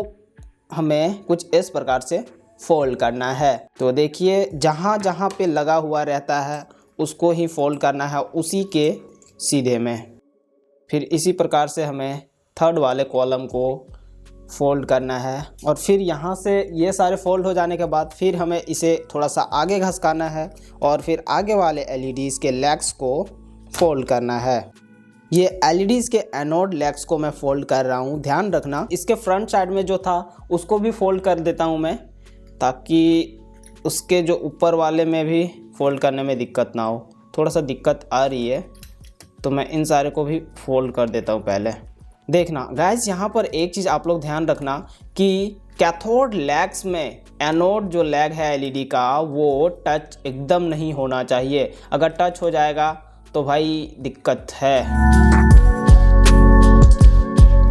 B: हमें कुछ इस प्रकार से फोल्ड करना है। तो देखिए जहाँ जहाँ पे लगा हुआ रहता है उसको ही फोल्ड करना है उसी के सीधे में। फिर इसी प्रकार से हमें थर्ड वाले कॉलम को फोल्ड करना है और फिर यहाँ से ये सारे फोल्ड हो जाने के बाद फिर हमें इसे थोड़ा सा आगे घसकाना है और फिर आगे वाले LEDs के लेग्स को फोल्ड करना है। ये LEDs के एनोड लेग्स को मैं फोल्ड कर रहा हूँ, ध्यान रखना इसके फ्रंट साइड में जो था उसको भी फोल्ड कर देता हूँ मैं, ताकि उसके जो ऊपर वाले में भी फोल्ड करने में दिक्कत ना हो। थोड़ा सा दिक्कत आ रही है तो मैं इन सारे को भी फोल्ड कर देता हूँ पहले। देखना गाइस यहाँ पर एक चीज़ आप लोग ध्यान रखना कि कैथोड लेग्स में एनोड जो लेग है LED का वो टच एकदम नहीं होना चाहिए। अगर टच हो जाएगा तो भाई दिक्कत है।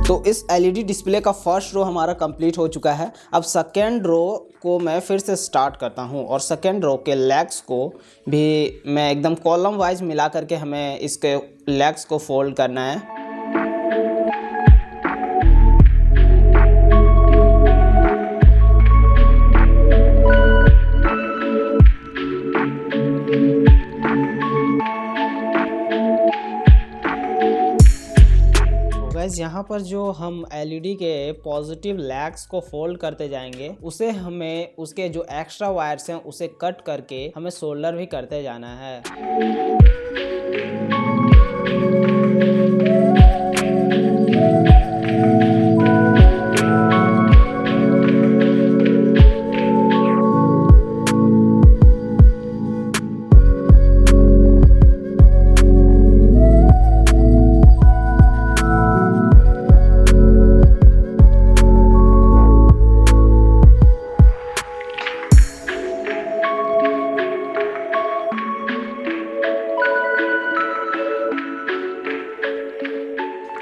B: तो इस LED डिस्प्ले का फर्स्ट रो हमारा कंप्लीट हो चुका है। अब सेकेंड रो को मैं फिर से स्टार्ट करता हूं और सेकेंड रो के लेग्स को भी मैं एकदम कॉलम वाइज मिला करके हमें इसके लेग्स को फोल्ड करना है। यहाँ पर जो हम LED के पॉजिटिव लेग्स को फोल्ड करते जाएंगे उसे हमें उसके जो एक्स्ट्रा वायर्स हैं उसे कट करके हमें सोल्डर भी करते जाना है।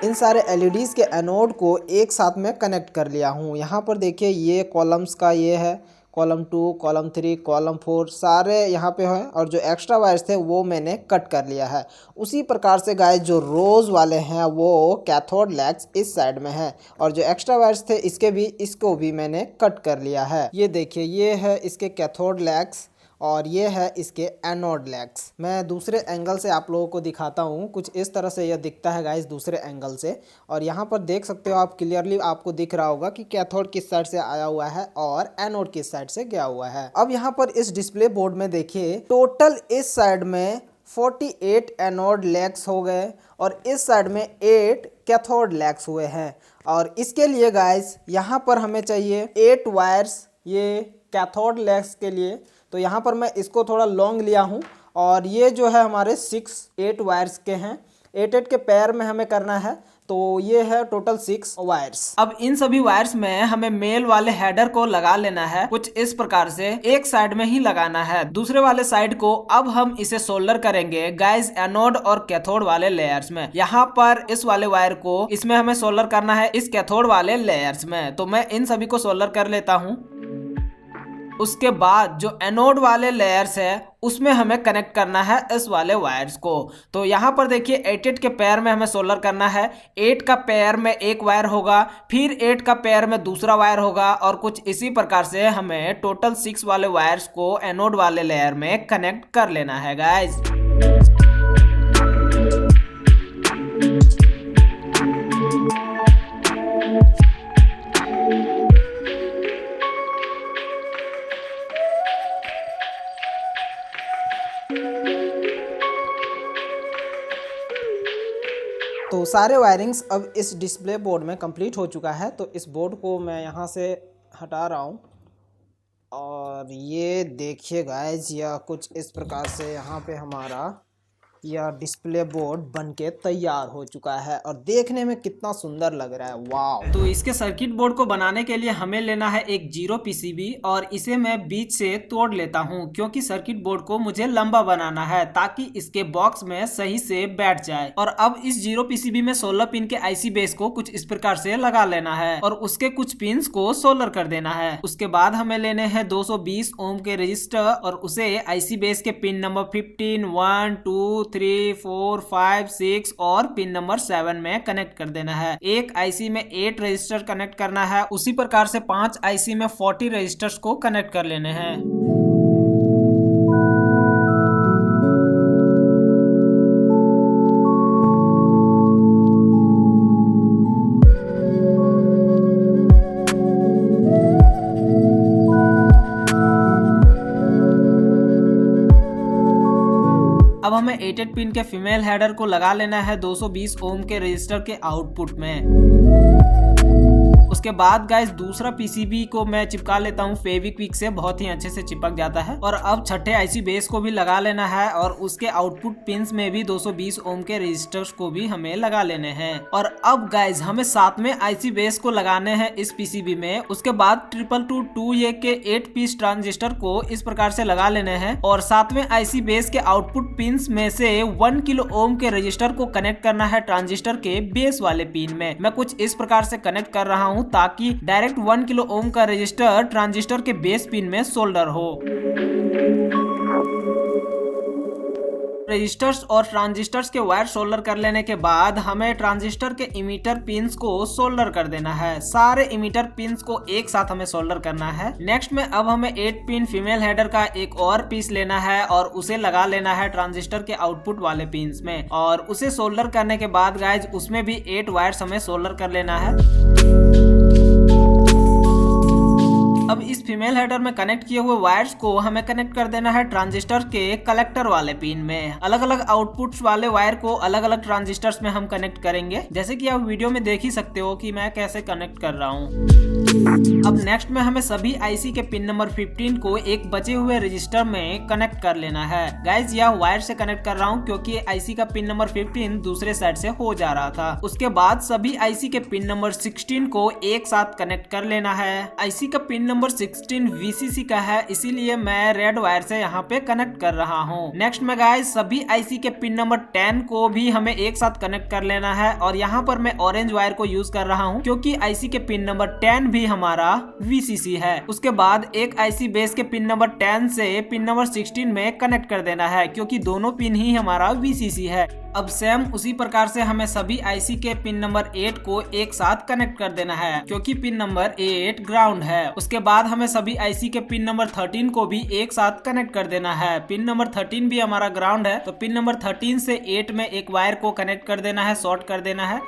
B: इन सारे LEDs के एनोड को एक साथ में कनेक्ट कर लिया हूँ। यहाँ पर देखिए ये कॉलम्स का ये है, कॉलम 2, कॉलम 3, कॉलम 4 सारे यहाँ पे हैं और जो एक्स्ट्रा वायर्स थे वो मैंने कट कर लिया है। उसी प्रकार से गाइस जो रोज़ वाले हैं वो कैथोड लेग्स इस साइड में है और जो एक्स्ट्रा वायर्स थे इसको भी मैंने कट कर लिया है। ये देखिए ये है इसके कैथोड लेग्स और ये है इसके एनोड लेग्स। मैं दूसरे एंगल से आप लोगों को दिखाता हूँ। कुछ इस तरह से यह दिखता है गाइस दूसरे एंगल से और यहाँ पर देख सकते हो आप क्लियरली आपको दिख रहा होगा कि कैथोड किस साइड से आया हुआ है और एनोड किस साइड से गया हुआ है। अब यहाँ पर इस डिस्प्ले बोर्ड में देखिए टोटल इस साइड में 48 एनोड लेग्स हो गए और इस साइड में 8 कैथोड लेग्स हुए हैं। और इसके लिए गाइस यहाँ पर हमें चाहिए 8 वायर्स ये कैथोड लेग्स के लिए। तो यहाँ पर मैं इसको थोड़ा लॉन्ग लिया हूँ और ये जो है हमारे 8 वायर्स के हैं। 8 के पैर में हमें करना है तो ये है टोटल 6 वायर्स।
A: अब इन सभी वायर्स में हमें मेल वाले हेडर को लगा लेना है कुछ इस प्रकार से, एक साइड में ही लगाना है। दूसरे वाले साइड को अब हम इसे सोल्डर करेंगे गाइस एनोड और कैथोड वाले लेयर्स में। यहाँ पर इस वाले वायर को इसमें हमें सोल्डर करना है इस कैथोड वाले लेयर्स में। तो मैं इन सभी को सोल्डर कर लेता हूँ। उसके बाद जो एनोड वाले लेयर्स है उसमें हमें कनेक्ट करना है इस वाले वायर्स को। तो यहाँ पर देखिए 8 के पैर में हमें सोल्डर करना है। 8 का पैर में एक वायर होगा, फिर 8 का पैर में दूसरा वायर होगा और कुछ इसी प्रकार से हमें टोटल 6 वाले वायर्स को एनोड वाले लेयर में कनेक्ट कर लेना है गाइज।
B: तो सारे वायरिंग्स अब इस डिस्प्ले बोर्ड में कंप्लीट हो चुका है। तो इस बोर्ड को मैं यहाँ से हटा रहा हूँ और ये देखिए गाइज यह कुछ इस प्रकार से यहाँ पे हमारा यह डिस्प्ले बोर्ड बनके तैयार हो चुका है और देखने में कितना सुंदर लग रहा है, वाह।
A: तो इसके सर्किट बोर्ड को बनाने के लिए हमें लेना है एक 0 पीसीबी और इसे मैं बीच से तोड़ लेता हूं क्योंकि सर्किट बोर्ड को मुझे लंबा बनाना है ताकि इसके बॉक्स में सही से बैठ जाए। और अब इस 0 पीसीबी में 16 पिन के आईसी बेस को कुछ इस प्रकार से लगा लेना है और उसके कुछ पिन को सोल्डर कर देना है। उसके बाद हमें लेने हैं 220 ओम के रजिस्टर और उसे आईसी बेस के पिन नंबर 15, 1, 2, 3, 4, 5, 6 और पिन नंबर 7 में कनेक्ट कर देना है। एक आईसी में 8 रजिस्टर कनेक्ट करना है, उसी प्रकार से 5 आईसी में 40 रजिस्टर्स को कनेक्ट कर लेने हैं। अब हमें 8 पिन के फीमेल हेडर को लगा लेना है 220 ओम के रजिस्टर के आउटपुट में। उसके बाद गाइस दूसरा पीसीबी को मैं चिपका लेता हूँ फेविक्विक से, बहुत ही अच्छे से चिपक जाता है। और अब छठे आईसी बेस को भी लगा लेना है और उसके आउटपुट पिंस में भी 220 ओम के रजिस्टर्स को भी हमें लगा लेने हैं। और अब गाइस हमें सातवें आईसी बेस को लगाने हैं इस पीसीबी में। उसके बाद 222A के 8 पीस ट्रांजिस्टर को इस प्रकार से लगा लेने हैं और सातवें आईसी बेस के आउटपुट पिंस में से 1 किलो ओम के रजिस्टर को कनेक्ट करना है ट्रांजिस्टर के बेस वाले पिन में। मैं कुछ इस प्रकार से कनेक्ट कर रहा हूँ ताकि डायरेक्ट 1 किलो ओम का रजिस्टर ट्रांजिस्टर के बेस पिन में सोल्डर हो। रजिस्टर्स और ट्रांजिस्टर्स के वायर सोल्डर कर लेने के बाद हमें ट्रांजिस्टर के इमीटर पिंस को सोल्डर कर देना है। सारे इमीटर पिंस को एक साथ हमें सोल्डर करना है। नेक्स्ट में अब हमें 8 पिन फीमेल हेडर का एक और पीस लेना है और उसे लगा लेना है ट्रांजिस्टर के आउटपुट वाले पिंस में। और उसे सोल्डर करने के बाद गाइज उसमें भी 8 वायर्स हमें सोल्डर कर लेना है। अब इस फीमेल हेडर में कनेक्ट किए हुए वायर्स को हमें कनेक्ट कर देना है ट्रांजिस्टर के कलेक्टर वाले पिन में। अलग अलग आउटपुट्स वाले वायर को अलग अलग ट्रांजिस्टर्स में हम कनेक्ट करेंगे, जैसे कि आप वीडियो में देख ही सकते हो कि मैं कैसे कनेक्ट कर रहा हूँ। अब नेक्स्ट में हमें सभी आईसी के पिन नंबर 15 को एक बचे हुए रजिस्टर में कनेक्ट कर लेना है। गाइज यह वायर से कनेक्ट कर रहा हूँ क्योंकि आईसी का पिन नंबर 15 दूसरे साइड से हो जा रहा था। उसके बाद सभी आईसी के पिन नंबर 16 को एक साथ कनेक्ट कर लेना है। आईसी का पिन नंबर 16 VCC का है, इसीलिए मैं रेड वायर से यहाँ पे कनेक्ट कर रहा हूँ। नेक्स्ट में गाइज सभी आईसी के पिन नंबर 10 को भी हमें एक साथ कनेक्ट कर लेना है और यहाँ पर मैं ऑरेंज वायर को यूज कर रहा हूँ क्योंकि आईसी के पिन नंबर 10 भी हमारा VCC है। उसके बाद एक आईसी बेस के पिन नंबर 10 से पिन नंबर 16 में कनेक्ट कर देना है क्योंकि दोनों पिन ही हमारा VCC है। अब सेम उसी प्रकार से हमें सभी आईसी के पिन नंबर 8 को एक साथ कनेक्ट कर देना है क्योंकि पिन नंबर 8 ग्राउंड है। उसके बाद हमें सभी आईसी के पिन नंबर 13 को भी एक साथ कनेक्ट कर देना है। पिन नंबर 13 भी हमारा ग्राउंड है, तो पिन नंबर 13 से 8 में एक वायर को कनेक्ट कर देना है, शॉर्ट कर देना है।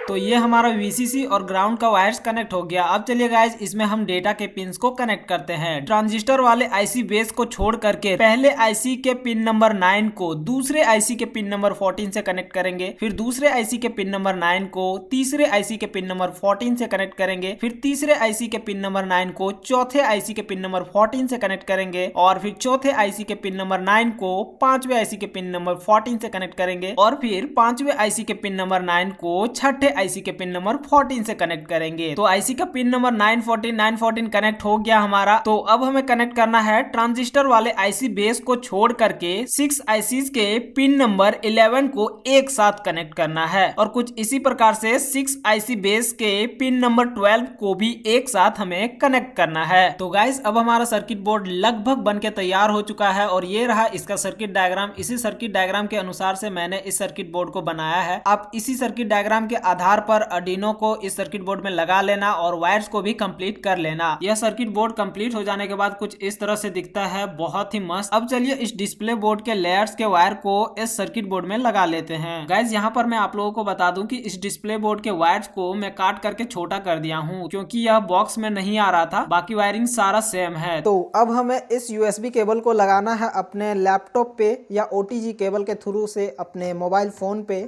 A: तो ये हमारा VCC और ग्राउंड का वायर्स कनेक्ट हो गया। अब चलिए गाइज इसमें हम डेटा के पिंस को कनेक्ट करते हैं। ट्रांजिस्टर वाले आईसी बेस को छोड़ करके पहले आईसी के पिन नंबर 9 को दूसरे आईसी के पिन नंबर 14 से कनेक्ट करेंगे, फिर दूसरे आईसी के पिन नंबर 9 को तीसरे आईसी के पिन नंबर 14 से कनेक्ट करेंगे, फिर तीसरे आईसी के पिन नंबर 9 को चौथे आईसी के पिन नंबर 14 से कनेक्ट करेंगे और फिर चौथे आईसी के पिन नंबर 9 को पांचवे आईसी के पिन नंबर 14 से कनेक्ट करेंगे और फिर पांचवे आईसी के पिन नंबर 9 को छठे आईसी के पिन नंबर 14 से कनेक्ट करेंगे। तो आईसी का पिन नंबर 914 कनेक्ट हो गया हमारा। तो अब हमें कनेक्ट करना है ट्रांजिस्टर वाले आईसी बेस को छोड़ करके 6 आईसीज के पिन नंबर 11 को एक साथ कनेक्ट करना है और कुछ इसी प्रकार से 6 आईसी बेस के पिन नंबर 12 को भी एक साथ हमें कनेक्ट करना है। तो गाइस अब हमारा सर्किट बोर्ड लगभग बनके तैयार हो चुका है और ये रहा इसका सर्किट डायग्राम। इसी सर्किट डायग्राम के अनुसार से मैंने इस सर्किट बोर्ड को बनाया है। आप इसी सर्किट डायग्राम के आधार पर आर्डिनो को इस सर्किट बोर्ड में लगा लेना और वायर्स को भी कंप्लीट कर लेना। यह सर्किट बोर्ड कंप्लीट हो जाने के बाद कुछ इस तरह से दिखता है, बहुत ही मस्त। अब चलिए इस डिस्प्ले बोर्ड के लेयर्स के वायर को इस सर्किट बोर्ड में लगा लेते हैं। गाइज यहाँ पर मैं आप लोगों को बता दूं कि इस डिस्प्ले बोर्ड के वायर्स को मैं काट करके छोटा कर दिया हूँ क्योंकि यह बॉक्स में नहीं आ रहा था, बाकी वायरिंग सारा सेम है।
B: तो अब हमें इस USB केबल को लगाना है अपने लैपटॉप पे या OTG केबल के थ्रू से अपने मोबाइल फ़ोन पे।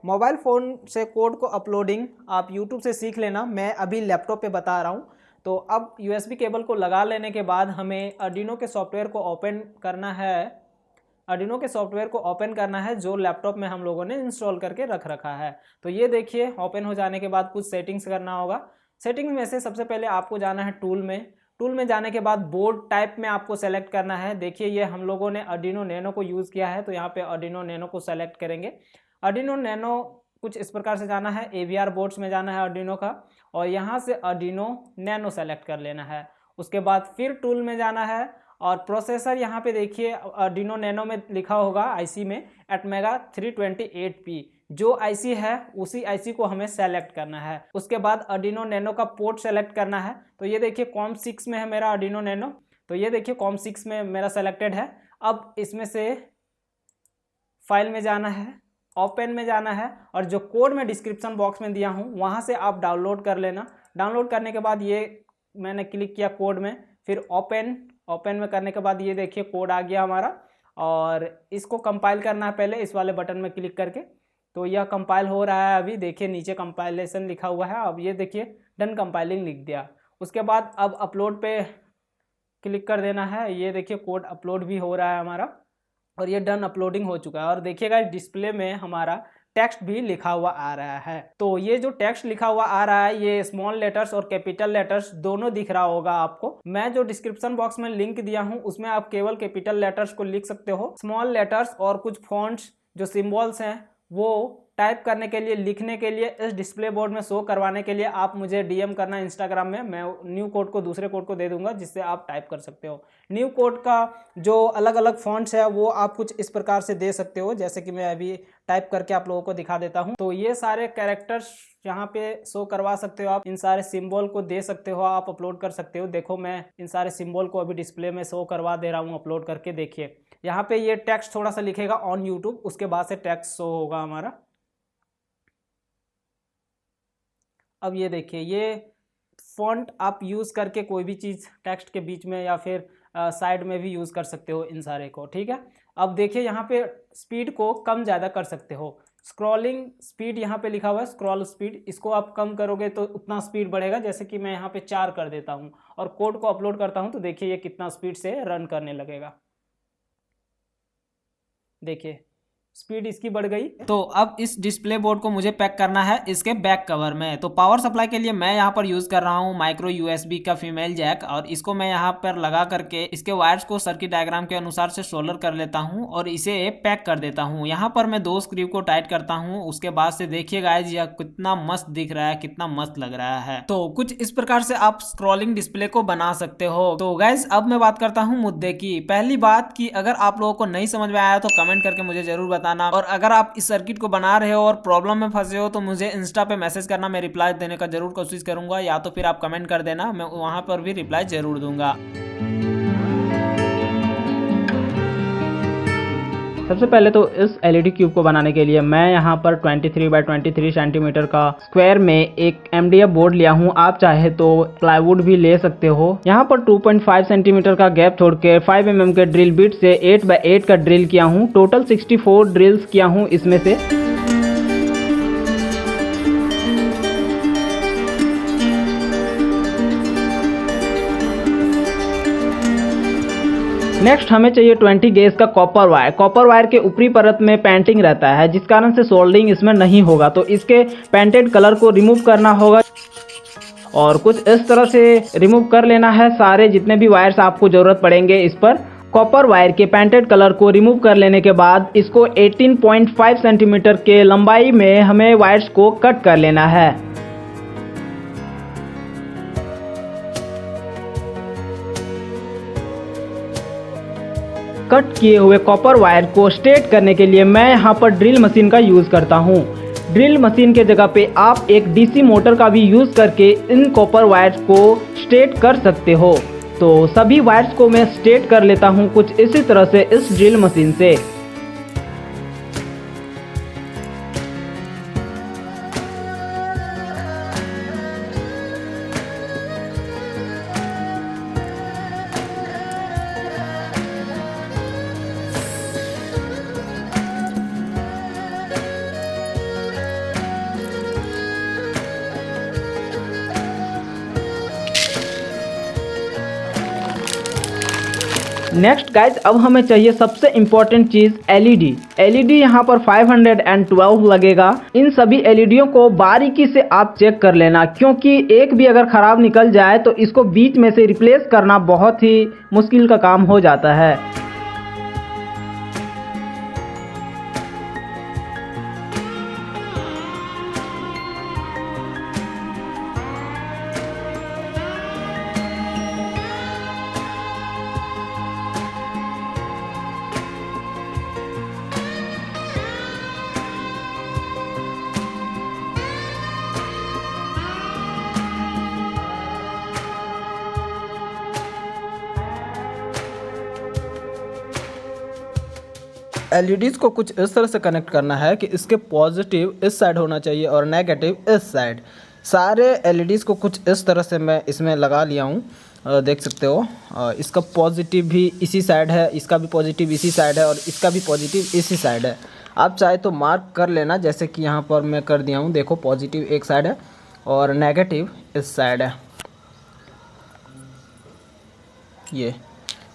B: मोबाइल फ़ोन से कोड को अपलोडिंग आप YouTube से सीख लेना, मैं अभी लैपटॉप पे बता रहा हूँ। तो अब USB केबल को लगा लेने के बाद हमें आर्डिनो के सॉफ्टवेयर को ओपन करना है
C: आर्डिनो के सॉफ्टवेयर को ओपन करना है जो लैपटॉप में हम लोगों ने इंस्टॉल करके रख रखा है। तो ये देखिए ओपन हो जाने के बाद कुछ सेटिंग्स करना होगा। सेटिंग में से सबसे पहले आपको जाना है टूल में। टूल में जाने के बाद बोर्ड टाइप में आपको सेलेक्ट करना है। देखिए ये हम लोगों ने आर्डिनो नैनो को यूज़ किया है, तो यहाँ पे आर्डिनो नैनो को सेलेक्ट करेंगे। आर्डिनो नैनो कुछ इस प्रकार से जाना है, AVR बोर्ड्स में जाना है आर्डिनो का, और यहाँ से आर्डिनो नैनो सेलेक्ट कर लेना है। उसके बाद फिर टूल में जाना है और प्रोसेसर यहाँ पे देखिए आर्डिनो नैनो में लिखा होगा आईसी में एटमेगा 328P, जो आईसी है उसी आईसी को हमें सेलेक्ट करना है। उसके बाद आर्डिनो नैनो का पोर्ट सेलेक्ट करना है। तो ये देखिए कॉम 6 में है मेरा आर्डिनो नैनो, तो ये देखिए कॉम 6 में मेरा सेलेक्टेड है। अब इसमें से फाइल में जाना है, ओपन में जाना है, और जो कोड मैं डिस्क्रिप्शन बॉक्स में दिया हूँ वहाँ से आप डाउनलोड कर लेना। डाउनलोड करने के बाद ये मैंने क्लिक किया कोड में, फिर ओपन में करने के बाद ये देखिए कोड आ गया हमारा, और इसको कंपाइल करना है पहले इस वाले बटन में क्लिक करके। तो यह कंपाइल हो रहा है अभी, देखिए नीचे कंपाइलेशन लिखा हुआ है। अब ये देखिए डन कंपाइलिंग लिख दिया। उसके बाद अब अपलोड पे क्लिक कर देना है। ये देखिए कोड अपलोड भी हो रहा है हमारा, और ये डन अपलोडिंग हो चुका है। और देखिएगा डिस्प्ले में हमारा टेक्स्ट भी लिखा हुआ आ रहा है। तो ये जो टेक्स्ट लिखा हुआ आ रहा है ये स्मॉल लेटर्स और कैपिटल लेटर्स दोनों दिख रहा होगा आपको। मैं जो डिस्क्रिप्शन बॉक्स में लिंक दिया हूँ उसमें आप केवल कैपिटल लेटर्स को लिख सकते हो। स्मॉल लेटर्स और कुछ फॉन्ट्स जो सिंबल्स हैं वो टाइप करने के लिए, लिखने के लिए, इस डिस्प्ले बोर्ड में शो करवाने के लिए आप मुझे डीएम करना इंस्टाग्राम में। मैं न्यू कोड को दूसरे कोड को दे दूंगा जिससे आप टाइप कर सकते हो। न्यू कोड का जो अलग अलग फॉन्ट्स है वो आप कुछ इस प्रकार से दे सकते हो, जैसे कि मैं अभी टाइप करके आप लोगों को दिखा देता हूँ। तो ये सारे कैरेक्टर्स यहाँ पे शो करवा सकते हो आप, इन सारे सिंबल को दे सकते हो, आप अपलोड कर सकते हो। देखो मैं इन सारे सिंबल को अभी डिस्प्ले में शो करवा दे रहा हूँ अपलोड करके। देखिए यहाँ पे ये टेक्स्ट थोड़ा सा लिखेगा ऑन यूट्यूब, उसके बाद से टेक्स्ट शो होगा हमारा। अब ये देखिए ये फॉन्ट आप यूज़ करके कोई भी चीज़ टेक्स्ट के बीच में या फिर साइड में भी यूज़ कर सकते हो इन सारे को, ठीक है। अब देखिए यहाँ पे स्पीड को कम ज़्यादा कर सकते हो। स्क्रॉलिंग स्पीड यहाँ पे लिखा हुआ है, स्क्रॉल स्पीड, इसको आप कम करोगे तो उतना स्पीड बढ़ेगा। जैसे कि मैं यहाँ पे 4 कर देता हूँ और कोड को अपलोड करता हूँ, तो देखिए ये कितना स्पीड से रन करने लगेगा। देखिए स्पीड इसकी बढ़ गई।
A: तो अब इस डिस्प्ले बोर्ड को मुझे पैक करना है इसके बैक कवर में। तो पावर सप्लाई के लिए मैं यहाँ पर यूज कर रहा हूँ माइक्रो USB का फीमेल जैक, और इसको मैं यहाँ पर लगा करके इसके वायर्स को सर्किट डायग्राम के अनुसार से सोल्डर कर लेता हूँ और इसे पैक कर देता हूँ। यहाँ पर मैं 2 स्क्रू को टाइट करता हूँ। उसके बाद से देखिए गाइज यह कितना मस्त दिख रहा है, कितना मस्त लग रहा है। तो कुछ इस प्रकार से आप स्क्रॉलिंग डिस्प्ले को बना सकते हो। तो गाइज अब मैं बात करता हूँ मुद्दे की। पहली बात कि अगर आप लोगों को नहीं समझ में आया तो कमेंट करके मुझे जरूर बताना, और अगर आप इस सर्किट को बना रहे हो और प्रॉब्लम में फंसे हो तो मुझे इंस्टा पे मैसेज करना, मैं रिप्लाई देने का जरूर कोशिश करूंगा, या तो फिर आप कमेंट कर देना, मैं वहां पर भी रिप्लाई जरूर दूंगा।
C: सबसे पहले तो इस LED क्यूब को बनाने के लिए मैं यहाँ पर 23 बाय 23 सेंटीमीटर का स्क्वायर में एक MDF बोर्ड लिया हूँ। आप चाहे तो प्लाईवुड भी ले सकते हो। यहाँ पर 2.5 सेंटीमीटर का गैप छोड़ के 5 mm के ड्रिल बिट से 8 बाय 8 का ड्रिल किया हूँ। टोटल 64 ड्रिल्स किया हूँ इसमें से। नेक्स्ट हमें चाहिए 20 गेज का कॉपर वायर। कॉपर वायर के ऊपरी परत में पेंटिंग रहता है जिस कारण से सोल्डरिंग इसमें नहीं होगा, तो इसके पेंटेड कलर को रिमूव करना होगा और कुछ इस तरह से रिमूव कर लेना है सारे जितने भी वायर्स आपको जरूरत पड़ेंगे इस पर। कॉपर वायर के पेंटेड कलर को रिमूव कर लेने के बाद इसको 18.5 सेंटीमीटर के लंबाई में हमें वायर्स को कट कर लेना है। कट किए हुए कॉपर वायर को स्ट्रेट करने के लिए मैं यहाँ पर ड्रिल मशीन का यूज़ करता हूँ। ड्रिल मशीन के जगह पे आप एक DC मोटर का भी यूज़ करके इन कॉपर वायर्स को स्ट्रेट कर सकते हो। तो सभी वायर्स को मैं स्ट्रेट कर लेता हूँ कुछ इसी तरह से इस ड्रिल मशीन से।
B: नेक्स्ट गाइज, अब हमें चाहिए सबसे इम्पोर्टेंट चीज एलईडी। एलईडी यहाँ पर 512 लगेगा। इन सभी एलईडीओ को बारीकी से आप चेक कर लेना, क्योंकि एक भी अगर खराब निकल जाए तो इसको बीच में से रिप्लेस करना बहुत ही मुश्किल का काम हो जाता है। एलईडीज को कुछ इस तरह से कनेक्ट करना है कि इसके पॉजिटिव इस साइड होना चाहिए और नेगेटिव इस साइड। सारे एलईडीज को कुछ इस तरह से मैं इसमें लगा लिया हूँ, देख सकते हो। इसका पॉजिटिव भी इसी साइड है, इसका भी पॉजिटिव इसी साइड है और इसका भी पॉजिटिव इसी साइड है। आप चाहे तो मार्क कर लेना, जैसे कि यहाँ पर मैं कर दिया हूँ। देखो, पॉजिटिव एक साइड है और नेगेटिव इस साइड है। ये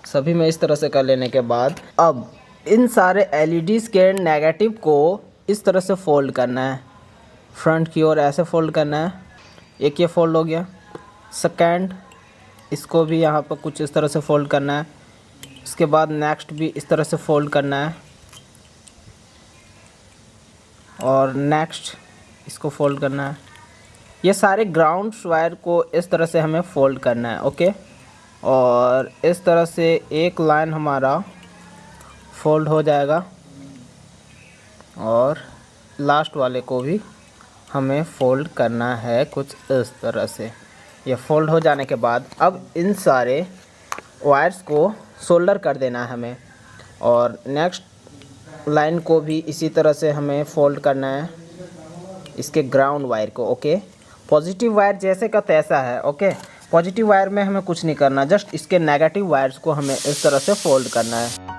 B: सभी में इस तरह से कर लेने के बाद अब इन सारे एलईडीज़ के नेगेटिव को इस तरह से फोल्ड करना है, फ्रंट की ओर ऐसे फोल्ड करना है। एक ये फोल्ड हो गया। सेकेंड, इसको भी यहाँ पर कुछ इस तरह से फोल्ड करना है। इसके बाद नेक्स्ट भी इस तरह से फोल्ड करना है और नेक्स्ट इसको फोल्ड करना है। ये सारे ग्राउंड वायर को इस तरह से हमें फोल्ड करना है, ओके। और इस तरह से एक लाइन हमारा फोल्ड हो जाएगा और लास्ट वाले को भी हमें फोल्ड करना है कुछ इस तरह से। ये फोल्ड हो जाने के बाद अब इन सारे वायर्स को सोल्डर कर देना है हमें और नेक्स्ट लाइन को भी इसी तरह से हमें फोल्ड करना है, इसके ग्राउंड वायर को, ओके। पॉजिटिव वायर जैसे का तैसा है, ओके। पॉजिटिव वायर में हमें कुछ नहीं करना, जस्ट इसके नेगेटिव वायर्स को हमें इस तरह से फोल्ड करना है।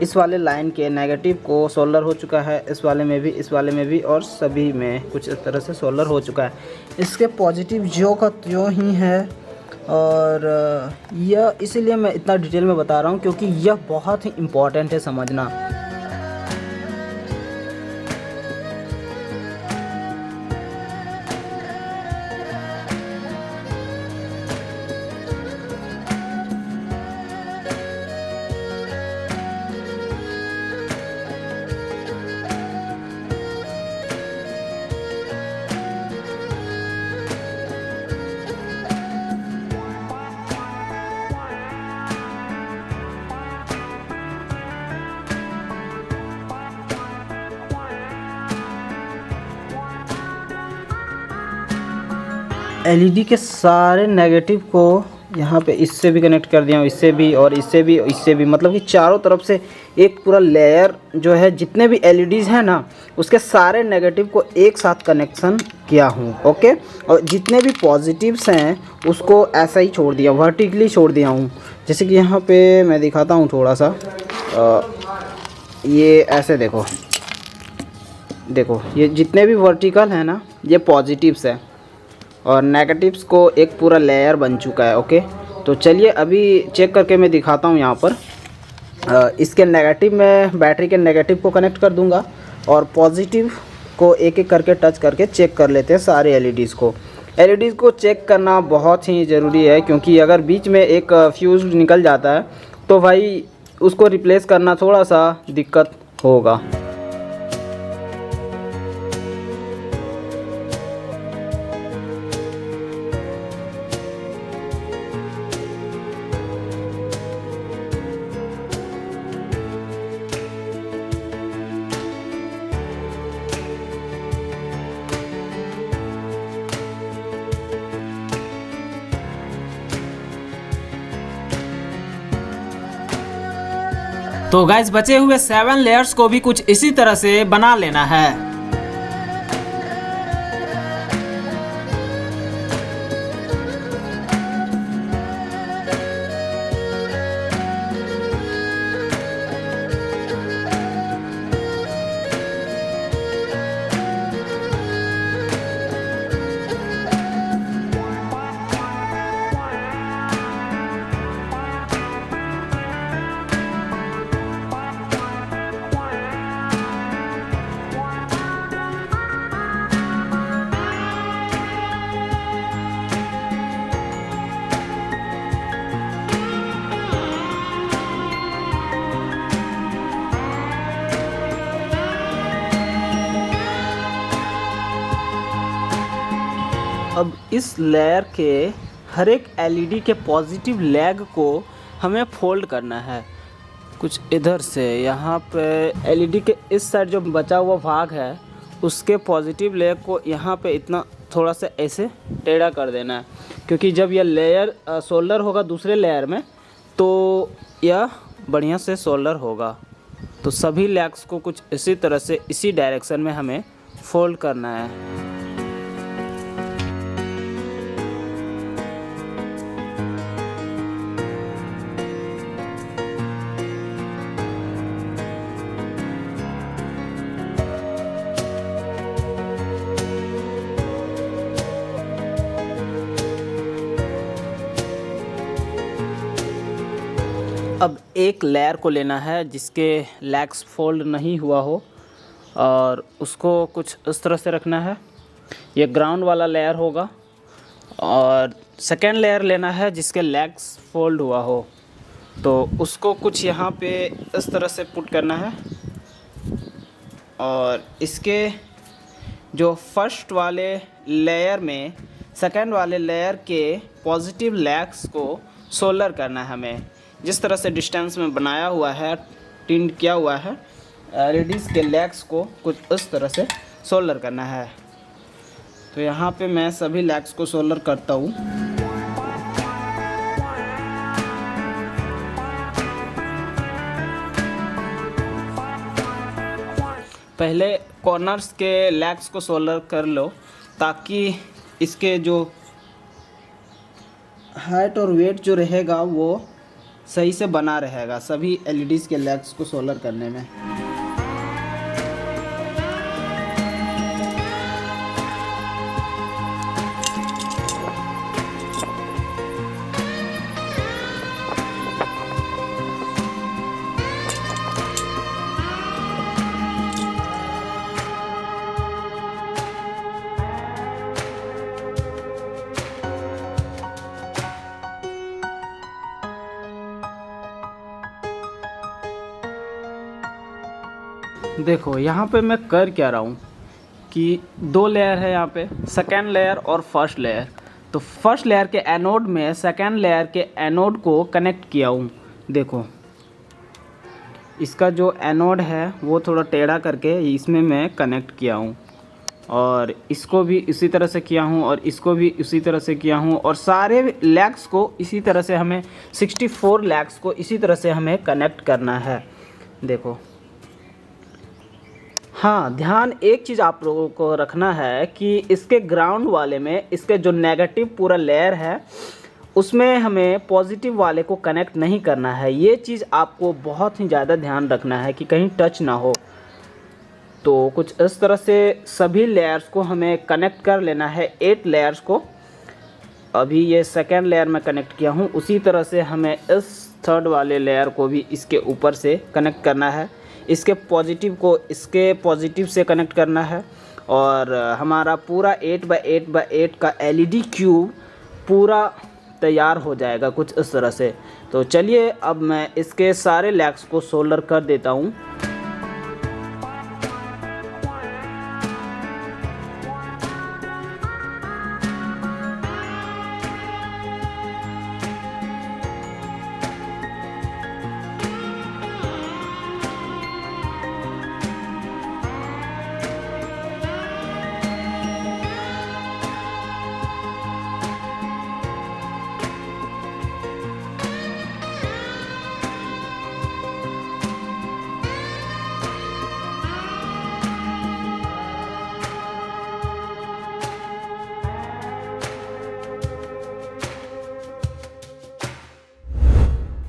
B: इस वाले लाइन के नेगेटिव को सोल्डर हो चुका है, इस वाले में भी, इस वाले में भी और सभी में कुछ इस तरह से सोल्डर हो चुका है। इसके पॉजिटिव जो का त्यों ही है और यह इसीलिए मैं इतना डिटेल में बता रहा हूँ क्योंकि यह बहुत ही इम्पोर्टेंट है समझना। एलईडी के सारे नेगेटिव को यहाँ पे इससे भी कनेक्ट कर दिया हूँ, इससे भी और इससे भी, इससे भी, मतलब कि चारों तरफ से एक पूरा लेयर जो है, जितने भी एलईडीज़ हैं ना उसके सारे नेगेटिव को एक साथ कनेक्शन किया हूँ, ओके। और जितने भी पॉजिटिव्स हैं उसको ऐसा ही छोड़ दिया, वर्टिकली छोड़ दिया हूँ। जैसे कि यहाँ पे मैं दिखाता हूँ थोड़ा सा, ये ऐसे देखो, देखो ये जितने भी वर्टिकल हैं ना ये पॉजिटिव्स है और नेगेटिव्स को एक पूरा लेयर बन चुका है, ओके। तो चलिए अभी चेक करके मैं दिखाता हूँ। यहाँ पर इसके नेगेटिव में बैटरी के नेगेटिव को कनेक्ट कर दूंगा और पॉजिटिव को एक एक करके टच करके चेक कर लेते हैं सारे एलईडीज़ को। एलईडीज़ को चेक करना बहुत ही ज़रूरी है क्योंकि अगर बीच में एक फ्यूज़ निकल जाता है तो भाई उसको रिप्लेस करना थोड़ा सा दिक्कत होगा।
A: तो गाइस बचे हुए 7 लेयर्स को भी कुछ इसी तरह से बना लेना है।
C: अब इस लेयर के हर एक एलईडी के पॉजिटिव लेग को हमें फोल्ड करना है कुछ इधर से। यहाँ पे एलईडी के इस साइड जो बचा हुआ भाग है उसके पॉजिटिव लेग को यहाँ पे इतना थोड़ा सा ऐसे टेढ़ा कर देना है, क्योंकि जब यह लेयर सोल्डर होगा दूसरे लेयर में तो यह बढ़िया से सोल्डर होगा। तो सभी लेग्स को कुछ इसी तरह से इसी डायरेक्शन में हमें फोल्ड करना है। अब एक लेयर को लेना है जिसके लेग्स फोल्ड नहीं हुआ हो और उसको कुछ इस तरह से रखना है। ये ग्राउंड वाला लेयर होगा। और सेकेंड लेयर लेना है जिसके लेग्स फोल्ड हुआ हो, तो उसको कुछ यहाँ पे इस तरह से पुट करना है। और इसके जो फर्स्ट वाले लेयर में सेकेंड वाले लेयर के पॉजिटिव लेग्स को सोल्डर करना है हमें। जिस तरह से डिस्टेंस में बनाया हुआ है, टिंड किया हुआ है, एलईडीज के लेग्स को कुछ इस तरह से सोल्डर करना है। तो यहाँ पे मैं सभी लेग्स को सोल्डर करता हूँ। पहले कॉर्नर्स के लेग्स को सोल्डर कर लो ताकि इसके जो हाइट और वेट जो रहेगा वो सही से बना रहेगा सभी एलईडीज के लेग्स को सोल्डर करने में। देखो यहाँ पे मैं कर क्या रहा हूँ कि 2 लेयर है यहाँ पे, सेकेंड लेयर और फर्स्ट लेयर। तो फर्स्ट लेयर के एनोड में सेकेंड लेयर के एनोड को कनेक्ट किया हूँ। देखो इसका जो एनोड है वो थोड़ा टेढ़ा करके इसमें मैं कनेक्ट किया हूँ और इसको भी इसी तरह से किया हूँ और इसको भी इसी तरह से किया हूँ और सारे लेग्स को इसी तरह से हमें 64 लेग्स को इसी तरह से हमें कनेक्ट करना है। देखो हाँ, ध्यान एक चीज़ आप लोगों को रखना है कि इसके ग्राउंड वाले में इसके जो नेगेटिव पूरा लेयर है उसमें हमें पॉजिटिव वाले को कनेक्ट नहीं करना है। ये चीज़ आपको बहुत ही ज़्यादा ध्यान रखना है कि कहीं टच ना हो। तो कुछ इस तरह से सभी लेयर्स को हमें कनेक्ट कर लेना है, 8 लेयर्स को। अभी ये सेकेंड लेयर में कनेक्ट किया हूँ, उसी तरह से हमें इस थर्ड वाले लेयर को भी इसके ऊपर से कनेक्ट करना है। इसके पॉजिटिव को इसके पॉजिटिव से कनेक्ट करना है और हमारा पूरा 8x8x8 का एलईडी क्यूब पूरा तैयार हो जाएगा कुछ इस तरह से। तो चलिए अब मैं इसके सारे लेग्स को सोल्डर कर देता हूँ।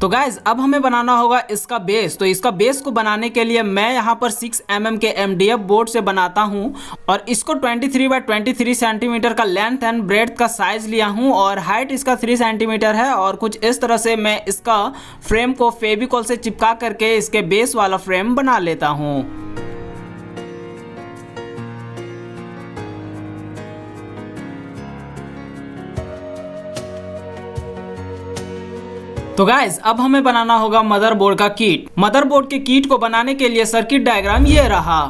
A: तो गाइज अब हमें बनाना होगा इसका बेस। तो इसका बेस को बनाने के लिए मैं यहाँ पर 6 mm के MDF बोर्ड से बनाता हूँ और इसको 23 बाय 23 सेंटीमीटर का लेंथ एंड ब्रेड्थ का साइज लिया हूँ और हाइट इसका 3 सेंटीमीटर है। और कुछ इस तरह से मैं इसका फ्रेम को फेविकॉल से चिपका करके इसके बेस वाला फ्रेम बना लेता हूँ। तो गाइज अब हमें बनाना होगा मदरबोर्ड का किट। मदरबोर्ड के किट को बनाने के लिए सर्किट डायग्राम ये रहा।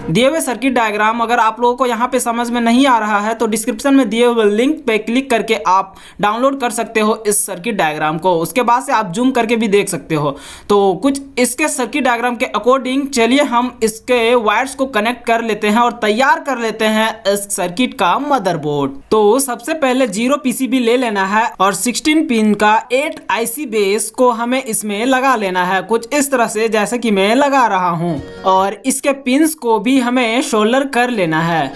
A: दिए हुए सर्किट डायग्राम अगर आप लोगों को यहाँ पे समझ में नहीं आ रहा है तो डिस्क्रिप्शन में दिए हुए लिंक पे क्लिक करके आप डाउनलोड कर सकते हो इस सर्किट डायग्राम को। उसके बाद से आप जूम करके भी देख सकते हो। तो कुछ इसके सर्किट डायग्राम के अकॉर्डिंग चलिए हम इसके वायर्स को कनेक्ट कर लेते हैं और तैयार कर लेते हैं इस सर्किट का मदरबोर्ड। तो सबसे पहले 0 PCB ले लेना है और 16 पिन का 8 IC बेस को हमें इसमें लगा लेना है कुछ इस तरह से जैसे कि मैं लगा रहा हूँ। और इसके पिन्स को भी हमें सोल्डर कर लेना है।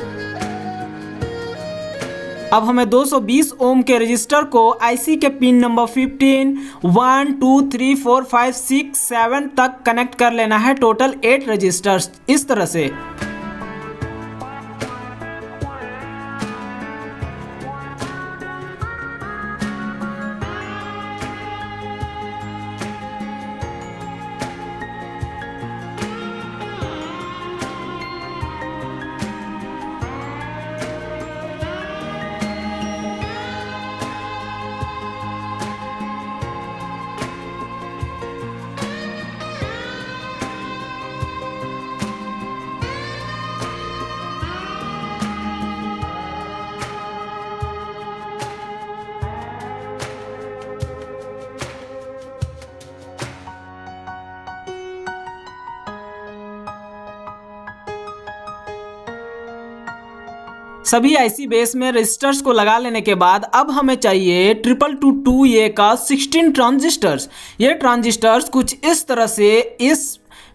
A: अब हमें 220 ओम के रजिस्टर को IC के पिन नंबर 15, 1, 2, 3, 4, 5, 6, 7 तक कनेक्ट कर लेना है। टोटल 8 रजिस्टर्स इस तरह से। सभी IC बेस में रजिस्टर्स को लगा लेने के बाद अब हमें चाहिए 222A का 16 ट्रांजिस्टर्स। ये ट्रांजिस्टर्स कुछ इस तरह से इस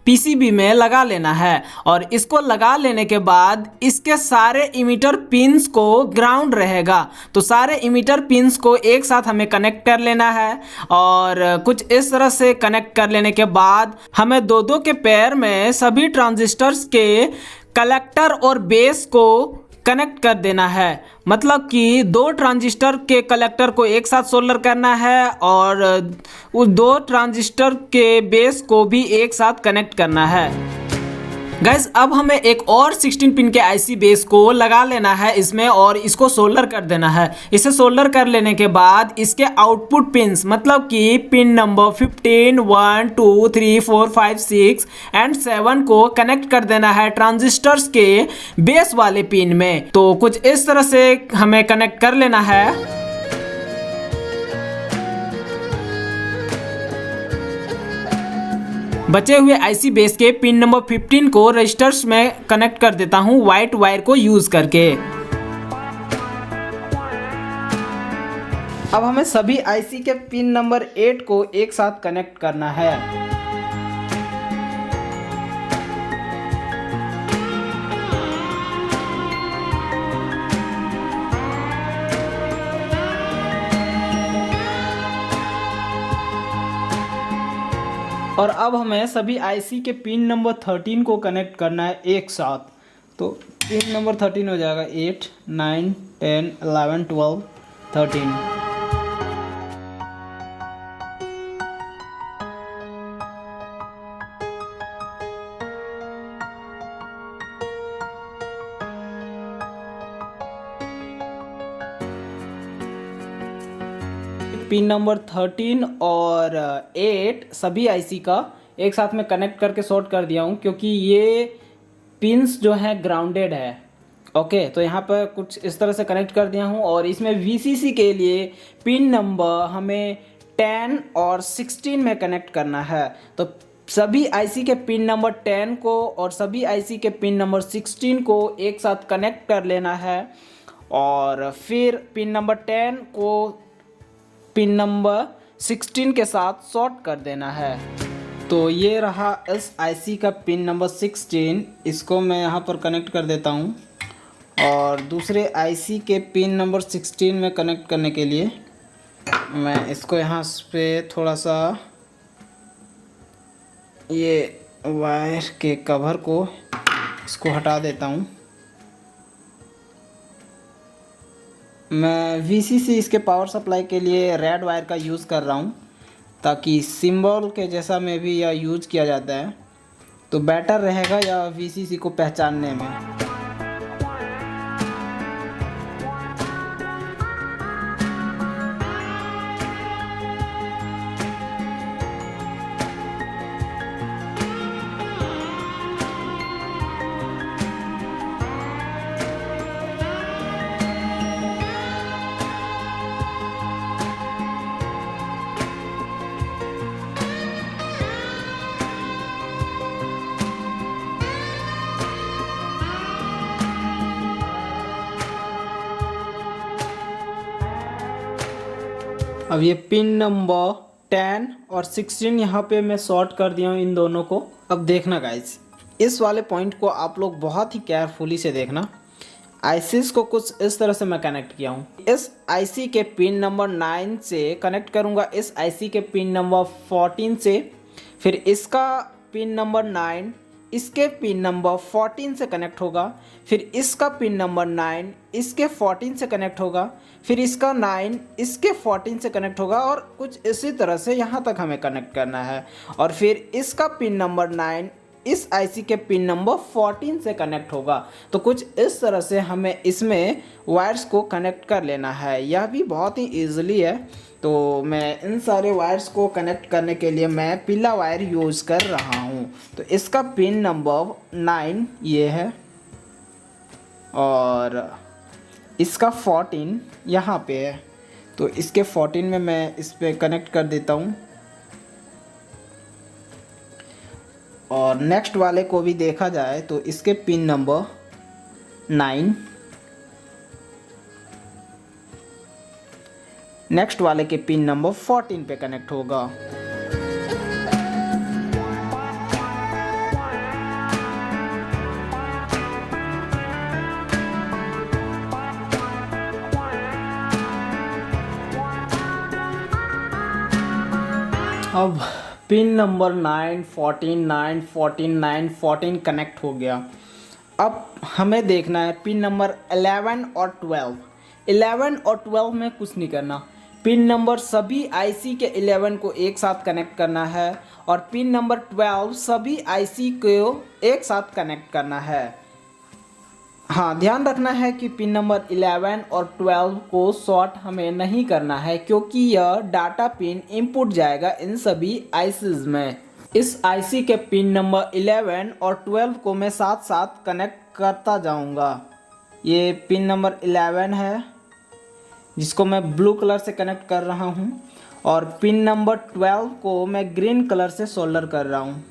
A: PCB में लगा लेना है और इसको लगा लेने के बाद इसके सारे इमीटर पिंस को ग्राउंड रहेगा। तो सारे इमीटर पिंस को एक साथ हमें कनेक्ट कर लेना है और कुछ इस तरह से कनेक्ट कर लेने के बाद हमें दो के पेयर में सभी ट्रांजिस्टर्स के कलेक्टर और बेस को कनेक्ट कर देना है। मतलब कि 2 ट्रांजिस्टर के कलेक्टर को एक साथ सोल्डर करना है और उस 2 ट्रांजिस्टर के बेस को भी एक साथ कनेक्ट करना है। गाइस अब हमें एक और 16 पिन के IC बेस को लगा लेना है इसमें और इसको सोल्डर कर देना है। इसे सोल्डर कर लेने के बाद इसके आउटपुट पिन्स मतलब कि पिन नंबर 15, 1, 2, 3, 4, 5, 6 एंड 7 को कनेक्ट कर देना है ट्रांजिस्टर्स के बेस वाले पिन में। तो कुछ इस तरह से हमें कनेक्ट कर लेना है। बचे हुए IC बेस के पिन नंबर 15 को रजिस्टर्स में कनेक्ट कर देता हूं व्हाइट वायर को यूज करके।
B: अब हमें सभी IC के पिन नंबर 8 को एक साथ कनेक्ट करना है। और अब हमें सभी IC के पिन नंबर 13 को कनेक्ट करना है एक साथ। तो पिन नंबर 13 हो जाएगा 8, 9, 10, 11, 12, 13। पिन नंबर 13 और 8 सभी IC का एक साथ में कनेक्ट करके शॉर्ट कर दिया हूँ क्योंकि ये पिंस जो है ग्राउंडेड है। ओके, तो यहाँ पर कुछ इस तरह से कनेक्ट कर दिया हूँ और इसमें VCC के लिए पिन नंबर हमें 10 और 16 में कनेक्ट करना है। तो सभी IC के पिन नंबर 10 को और सभी IC के पिन नंबर 16 को एक साथ कनेक्ट कर लेना है और फिर पिन नंबर 10 को पिन नंबर 16 के साथ शॉर्ट कर देना है। तो ये रहा इस IC का पिन नंबर 16, इसको मैं यहाँ पर कनेक्ट कर देता हूँ और दूसरे IC के पिन नंबर 16 में कनेक्ट करने के लिए मैं इसको यहाँ पे थोड़ा सा ये वायर के कवर को इसको हटा देता हूँ। मैं VCC इसके पावर सप्लाई के लिए रेड वायर का यूज़ कर रहा हूँ, ताकि सिंबल के जैसा में भी यह यूज़ किया जाता है तो बेटर रहेगा या VCC को पहचानने में। अब ये पिन नंबर 10 और 16 यहाँ पे मैं शॉर्ट कर दिया हूँ इन दोनों को। अब देखना गाइस, इस वाले पॉइंट को आप लोग बहुत ही केयरफुली से देखना। आईसीस को कुछ इस तरह से मैं कनेक्ट किया हूँ। इस आईसी के पिन नंबर 9 से कनेक्ट करूँगा इस आईसी के पिन नंबर 14 से, फिर इसका पिन नंबर 9 इसके पिन नंबर 14 से कनेक्ट होगा, फिर इसका पिन नंबर 9 इसके 14 से कनेक्ट होगा, फिर इसका 9 इसके 14 से कनेक्ट होगा और कुछ इसी तरह से यहाँ तक हमें कनेक्ट करना है। और फिर इसका पिन नंबर 9 इस आईसी के पिन नंबर 14 से कनेक्ट होगा। तो कुछ इस तरह से हमें इसमें वायर्स को कनेक्ट कर लेना है। यह भी बहुत ही ईजिली है। तो मैं इन सारे वायर्स को कनेक्ट करने के लिए मैं पीला वायर यूज़ कर रहा हूँ। तो इसका पिन नंबर 9 ये है और इसका 14 यहाँ पे है। तो इसके 14 में मैं इस पर कनेक्ट कर देता हूँ और नेक्स्ट वाले को भी देखा जाए तो इसके पिन नंबर 9 नेक्स्ट वाले के पिन नंबर 14 पे कनेक्ट होगा। अब पिन नंबर 9 14 9 14 9 14 कनेक्ट हो गया। अब हमें देखना है पिन नंबर 11 और 12। 11 और 12 में कुछ नहीं करना। पिन नंबर सभी आईसी के 11 को एक साथ कनेक्ट करना है और पिन नंबर 12 सभी आईसी को एक साथ कनेक्ट करना है। हाँ, ध्यान रखना है कि पिन नंबर 11 और 12 को शॉर्ट हमें नहीं करना है, क्योंकि यह डाटा पिन इनपुट जाएगा इन सभी आईसीज में। इस आईसी के पिन नंबर 11 और 12 को मैं साथ साथ कनेक्ट करता जाऊंगा। ये पिन नंबर 11 है जिसको मैं ब्लू कलर से कनेक्ट कर रहा हूँ और पिन नंबर 12 को मैं ग्रीन कलर से सोल्डर कर रहा हूँ।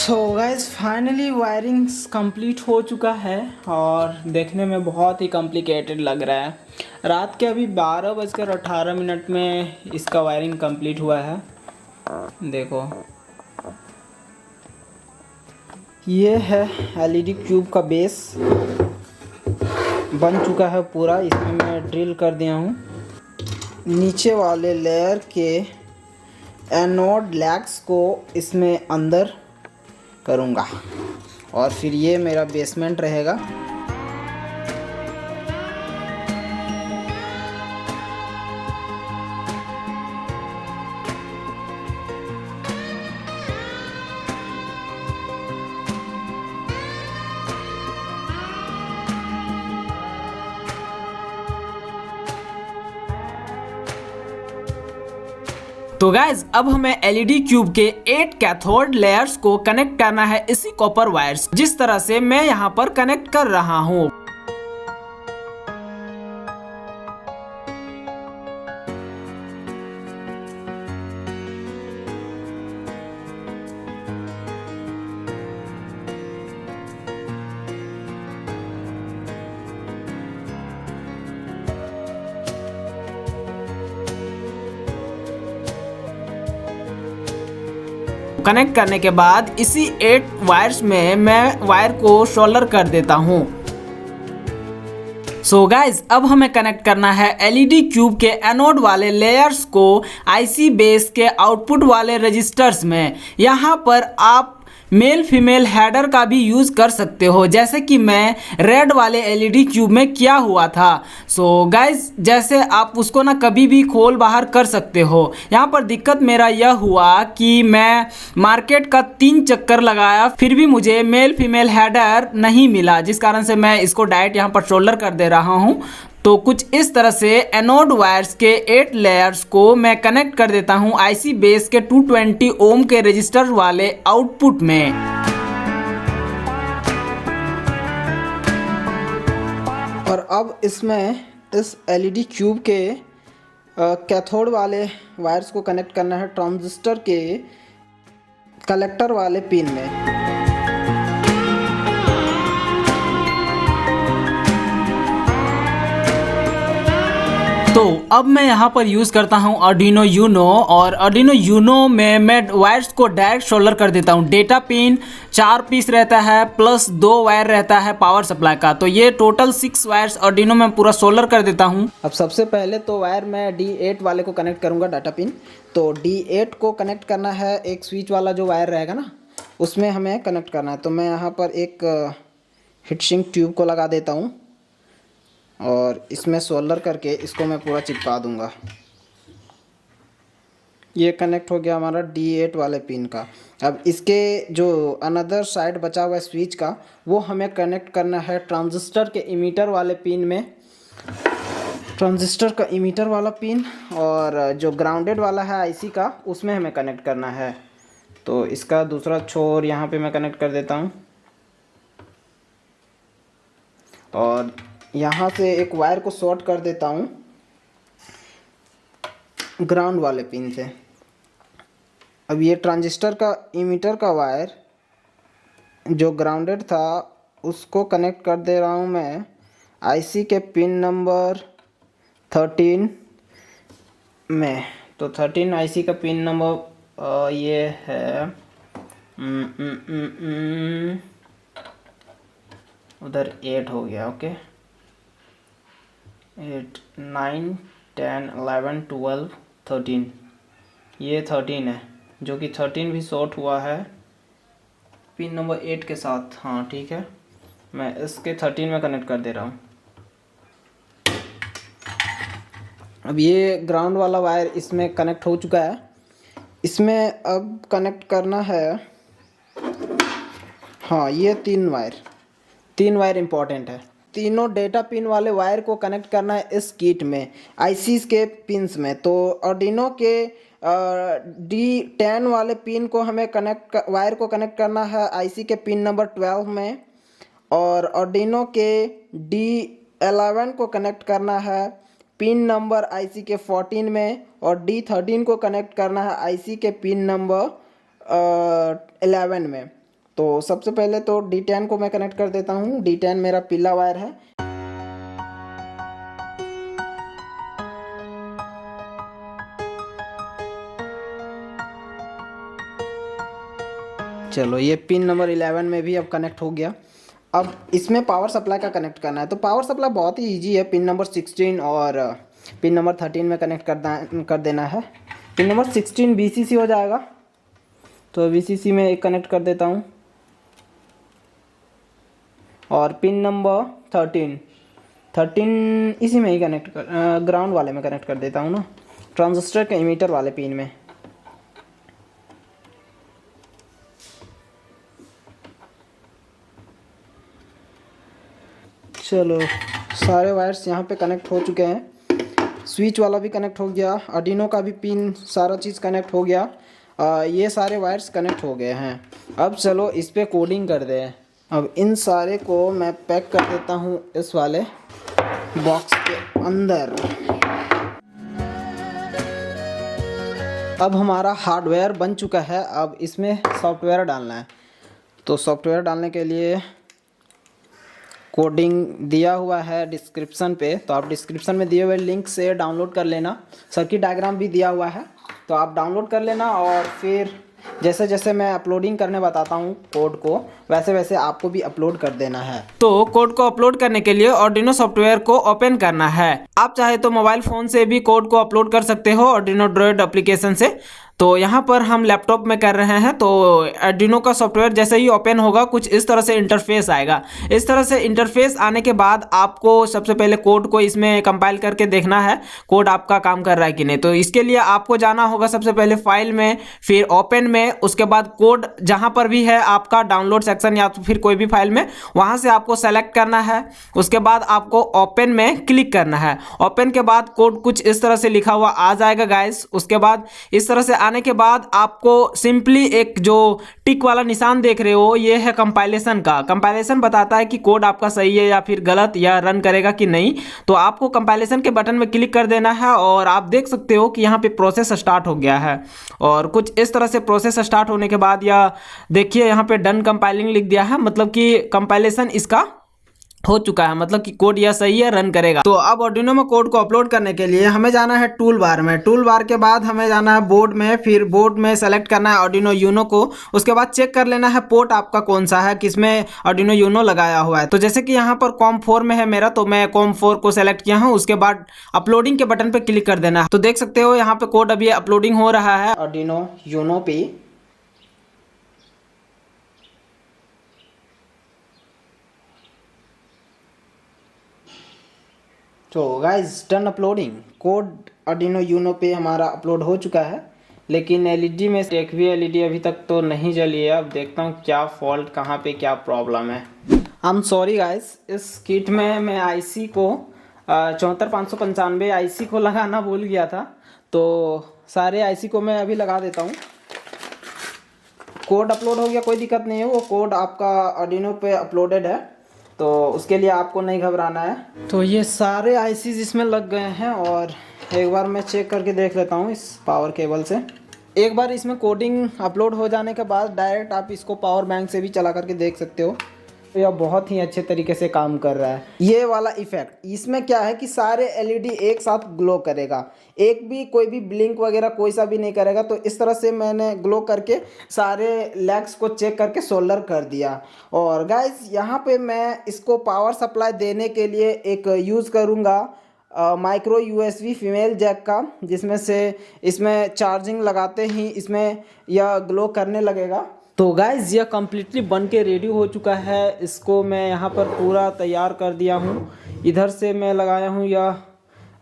B: So guys, finally wiring complete हो चुका है और देखने में बहुत ही कॉम्प्लिकेटेड लग रहा है। रात के अभी 12:18 में इसका वायरिंग कंप्लीट हुआ है। देखो, ये है एलईडी क्यूब का बेस बन चुका है पूरा। इसमें मैं ड्रिल कर दिया हूँ। नीचे वाले लेयर के एनोड लैग्स को इसमें अंदर करूँगा और फिर ये मेरा बेसमेंट रहेगा।
A: तो गाइज अब हमें एलईडी क्यूब के 8 कैथोड लेयर्स को कनेक्ट करना है इसी कॉपर वायर्स, जिस तरह से मैं यहाँ पर कनेक्ट कर रहा हूँ। कनेक्ट करने के बाद इसी 8 वायर्स में मैं वायर को सोल्डर कर देता हूँ। सो गाइज अब हमें कनेक्ट करना है एलईडी क्यूब के एनोड वाले लेयर्स को आईसी बेस के आउटपुट वाले रजिस्टर्स में। यहाँ पर आप मेल फीमेल हेडर का भी यूज़ कर सकते हो, जैसे कि मैं रेड वाले एलईडी क्यूब में किया हुआ था। सो गाइज जैसे आप उसको ना कभी भी खोल बाहर कर सकते हो। यहाँ पर दिक्कत मेरा यह हुआ कि मैं मार्केट का 3 चक्कर लगाया, फिर भी मुझे मेल फीमेल हेडर नहीं मिला, जिस कारण से मैं इसको डायरेक्ट यहाँ पर सोल्डर कर दे रहा हूँ। तो कुछ इस तरह से एनोड वायर्स के 8 लेयर्स को मैं कनेक्ट कर देता हूं आईसी बेस के 220 ओम के रजिस्टर वाले आउटपुट में।
B: और अब इसमें इस एलईडी क्यूब के कैथोड वाले वायर्स को कनेक्ट करना है ट्रांजिस्टर के कलेक्टर वाले पिन में।
A: तो अब मैं यहाँ पर यूज़ करता हूँ आर्डिनो यूनो, और आर्डिनो यूनो में मैं वायर्स को डायरेक्ट सोल्डर कर देता हूँ। डेटा पिन 4 पीस रहता है प्लस 2 वायर रहता है पावर सप्लाई का, तो ये टोटल 6 वायर्स आर्डिनो में पूरा सोल्डर कर देता हूँ।
B: अब सबसे पहले तो वायर मैं D8 वाले को कनेक्ट करूँगा, डाटा पिन। तो D8 को कनेक्ट करना है, एक स्विच वाला जो वायर रहेगा ना उसमें हमें कनेक्ट करना है। तो मैं यहाँ पर एक हीटसिंक ट्यूब को लगा देता हूँ और इसमें सोल्डर करके इसको मैं पूरा चिपका दूंगा। ये कनेक्ट हो गया हमारा D8 वाले पिन का। अब इसके जो अनदर साइड बचा हुआ है स्विच का, वो हमें कनेक्ट करना है ट्रांजिस्टर के इमीटर वाले पिन में। ट्रांजिस्टर का इमीटर वाला पिन और जो ग्राउंडेड वाला है आईसी का, उसमें हमें कनेक्ट करना है। तो इसका दूसरा छोर यहाँ पे मैं कनेक्ट कर देता हूँ और यहाँ से एक वायर को शॉर्ट कर देता हूँ ग्राउंड वाले पिन से। अब ये ट्रांजिस्टर का इमीटर का वायर जो ग्राउंडेड था उसको कनेक्ट कर दे रहा हूँ मैं आईसी के पिन नंबर 13 में। तो 13 आईसी का पिन नंबर ये है उधर 8 हो गया। ओके, 8 9 10 11 12 13, ये 13 है, जो कि 13 भी शॉर्ट हुआ है पिन नंबर 8 के साथ। हाँ ठीक है, मैं इसके 13 में कनेक्ट कर दे रहा हूँ। अब ये ग्राउंड वाला वायर इसमें कनेक्ट हो चुका है। इसमें अब कनेक्ट करना है, हाँ ये 3 वायर इम्पॉर्टेंट है। तीनों डेटा पिन वाले वायर को कनेक्ट करना है इस किट में आईसीज के पिंस में। तो आर्डिनो के D10 वाले पिन को हमें वायर को कनेक्ट करना है आईसी के पिन नंबर 12 में, और आर्डिनो के D11 को कनेक्ट करना है पिन नंबर आईसी के 14 में, और D13 को कनेक्ट करना है आईसी के पिन नंबर 11 में। तो सबसे पहले तो D10 को मैं कनेक्ट कर देता हूँ। D10 मेरा पीला वायर है। चलो ये पिन नंबर 11 में भी अब कनेक्ट हो गया। अब इसमें पावर सप्लाई का कनेक्ट करना है। तो पावर सप्लाई बहुत ही इजी है, पिन नंबर 16 और पिन नंबर 13 में कनेक्ट कर देना है। पिन नंबर 16 VCC हो जाएगा, तो VCC में एक कनेक्ट कर देता हूँ, और पिन नंबर 13 इसी में ही कनेक्ट ग्राउंड वाले में कनेक्ट कर देता हूँ ना, ट्रांजिस्टर के इमीटर वाले पिन में। चलो सारे वायर्स यहाँ पे कनेक्ट हो चुके हैं। स्विच वाला भी कनेक्ट हो गया, आर्डिनो का भी पिन सारा चीज़ कनेक्ट हो गया। ये सारे वायर्स कनेक्ट हो गए हैं। अब चलो इस पे कोडिंग कर दें। अब इन सारे को मैं पैक कर देता हूँ इस वाले बॉक्स के अंदर। अब हमारा हार्डवेयर बन चुका है, अब इसमें सॉफ्टवेयर डालना है। तो सॉफ्टवेयर डालने के लिए कोडिंग दिया हुआ है डिस्क्रिप्शन पे, तो आप डिस्क्रिप्शन में दिए हुए लिंक से डाउनलोड कर लेना। सर्किट डायग्राम भी दिया हुआ है, तो आप डाउनलोड कर लेना और फिर जैसे जैसे मैं अपलोडिंग करने बताता हूँ कोड को, वैसे वैसे आपको भी अपलोड कर देना है।
A: तो कोड को अपलोड करने के लिए आर्डिनो सॉफ्टवेयर को ओपन करना है। आप चाहे तो मोबाइल फोन से भी कोड को अपलोड कर सकते हो आर्डिनो ड्रॉइड एप्लीकेशन से। तो यहाँ पर हम लैपटॉप में कर रहे हैं। तो आर्डिनो का सॉफ्टवेयर जैसे ही ओपन होगा कुछ इस तरह से इंटरफेस आएगा। इस तरह से इंटरफेस आने के बाद आपको सबसे पहले कोड को इसमें कंपाइल करके देखना है कोड आपका काम कर रहा है कि नहीं। तो इसके लिए आपको जाना होगा सबसे पहले फाइल में, फिर ओपन में, उसके बाद कोड जहाँ पर भी है आपका डाउनलोड सेक्शन या फिर कोई भी फाइल में, वहाँ से आपको सेलेक्ट करना है। उसके बाद आपको ओपन में क्लिक करना है। ओपन के बाद कोड कुछ इस तरह से लिखा हुआ आ जाएगा गाइस। उसके बाद इस तरह से आने के बाद आपको सिंपली एक जो टिक वाला निशान देख रहे हो, ये है कंपाइलेशन का। कंपाइलेशन बताता है कि कोड आपका सही है या फिर गलत, या रन करेगा कि नहीं। तो आपको कंपाइलेशन के बटन में क्लिक कर देना है और आप देख सकते हो कि यहाँ पे प्रोसेस स्टार्ट हो गया है। और कुछ इस तरह से प्रोसेस स्टार्ट होने के बाद या देखिए यहाँ पे डन कंपाइलिंग लिख दिया है, मतलब कि कंपाइलेशन इसका हो चुका है, मतलब कि कोड यह सही है, रन करेगा। तो अब आर्डिनो में कोड को अपलोड करने के लिए हमें जाना है टूल बार में। टूल बार के बाद हमें जाना है बोर्ड में, फिर बोर्ड में सेलेक्ट करना है आर्डिनो यूनो को। उसके बाद चेक कर लेना है पोर्ट आपका कौन सा है, किसमें आर्डिनो यूनो लगाया हुआ है। तो जैसे कि यहाँ पर COM4 में है मेरा, तो मैं COM4 को सेलेक्ट किया हूँ। उसके बाद अपलोडिंग के बटन पर क्लिक कर देना है। तो देख सकते हो यहाँ पे कोड अभी अपलोडिंग हो रहा है
B: आर्डिनो यूनो पे। तो guys done uploading. Code Arduino Uno पे हमारा अपलोड हो चुका है, लेकिन एलईडी में एक भी एलईडी अभी तक तो नहीं जली है। अब देखता हूँ क्या फॉल्ट, कहाँ पे क्या प्रॉब्लम है। आई एम सॉरी गाइस, इस किट में मैं आईसी को 74595 आईसी को लगाना भूल गया था। तो सारे आईसी को मैं अभी लगा देता हूँ। कोड अपलोड हो गया, कोई दिक्कत नहीं है। वो कोड आपका आर्डिनो पे अपलोडेड है, तो उसके लिए आपको नहीं घबराना है। तो ये सारे आईसीज इसमें लग गए हैं और एक बार मैं चेक करके देख लेता हूँ इस पावर केबल से। एक बार इसमें कोडिंग अपलोड हो जाने के बाद डायरेक्ट आप इसको पावर बैंक से भी चला करके देख सकते हो। तो यह बहुत ही अच्छे तरीके से काम कर रहा है। ये वाला इफेक्ट इसमें क्या है कि सारे एलईडी एक साथ ग्लो करेगा, एक भी कोई भी ब्लिंक वगैरह कोई सा भी नहीं करेगा। तो इस तरह से मैंने ग्लो करके सारे लैग्स को चेक करके सोल्डर कर दिया। और गाइस यहाँ पे मैं इसको पावर सप्लाई देने के लिए एक यूज़ करूँगा माइक्रो यूएसबी फीमेल जैक का, जिसमें से इसमें चार्जिंग लगाते ही इसमें यह ग्लो करने लगेगा। तो गाइज यह कम्प्लीटली बन के रेडी हो चुका है। इसको मैं यहाँ पर पूरा तैयार कर दिया हूँ। इधर से मैं लगाया हूँ यह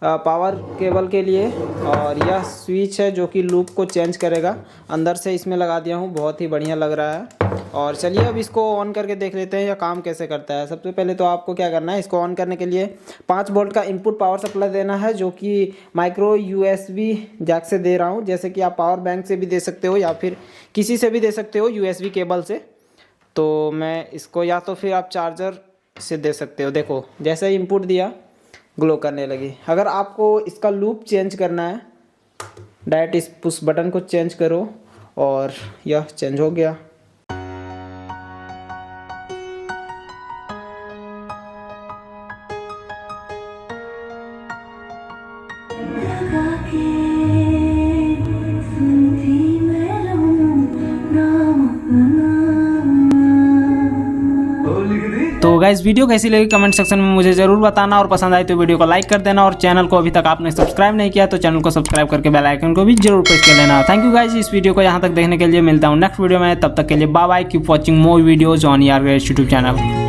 B: पावर केबल के लिए, और यह स्विच है जो कि लूप को चेंज करेगा। अंदर से इसमें लगा दिया हूँ, बहुत ही बढ़िया लग रहा है। और चलिए अब इसको ऑन करके देख लेते हैं यह काम कैसे करता है। सबसे पहले तो आपको क्या करना है, इसको ऑन करने के लिए 5 वोल्ट का इनपुट पावर सप्लाई देना है, जो कि माइक्रो यूएसबी जैक से दे रहा हूँ। जैसे कि आप पावर बैंक से भी दे सकते हो या फिर किसी से भी दे सकते हो यूएसबी केबल से। तो मैं इसको, या तो फिर आप चार्जर से दे सकते हो। देखो जैसे ही इनपुट दिया ग्लो करने लगी। अगर आपको इसका लूप चेंज करना है, डायरेक्ट इस पुश बटन को चेंज करो और यह चेंज हो गया।
A: तो गाइस वीडियो कैसी लगी कमेंट सेक्शन में मुझे जरूर बताना, और पसंद आई तो वीडियो को लाइक कर देना, और चैनल को अभी तक आपने सब्सक्राइब नहीं किया तो चैनल को सब्सक्राइब करके बेल आइकन को भी जरूर प्रेस कर लेना। थैंक यू गाइस इस वीडियो को यहाँ तक देखने के लिए। मिलता हूँ नेक्स्ट वीडियो में, तब तक के लिए bye bye. Keep watching more videos on यार यूट्यूब चैनल।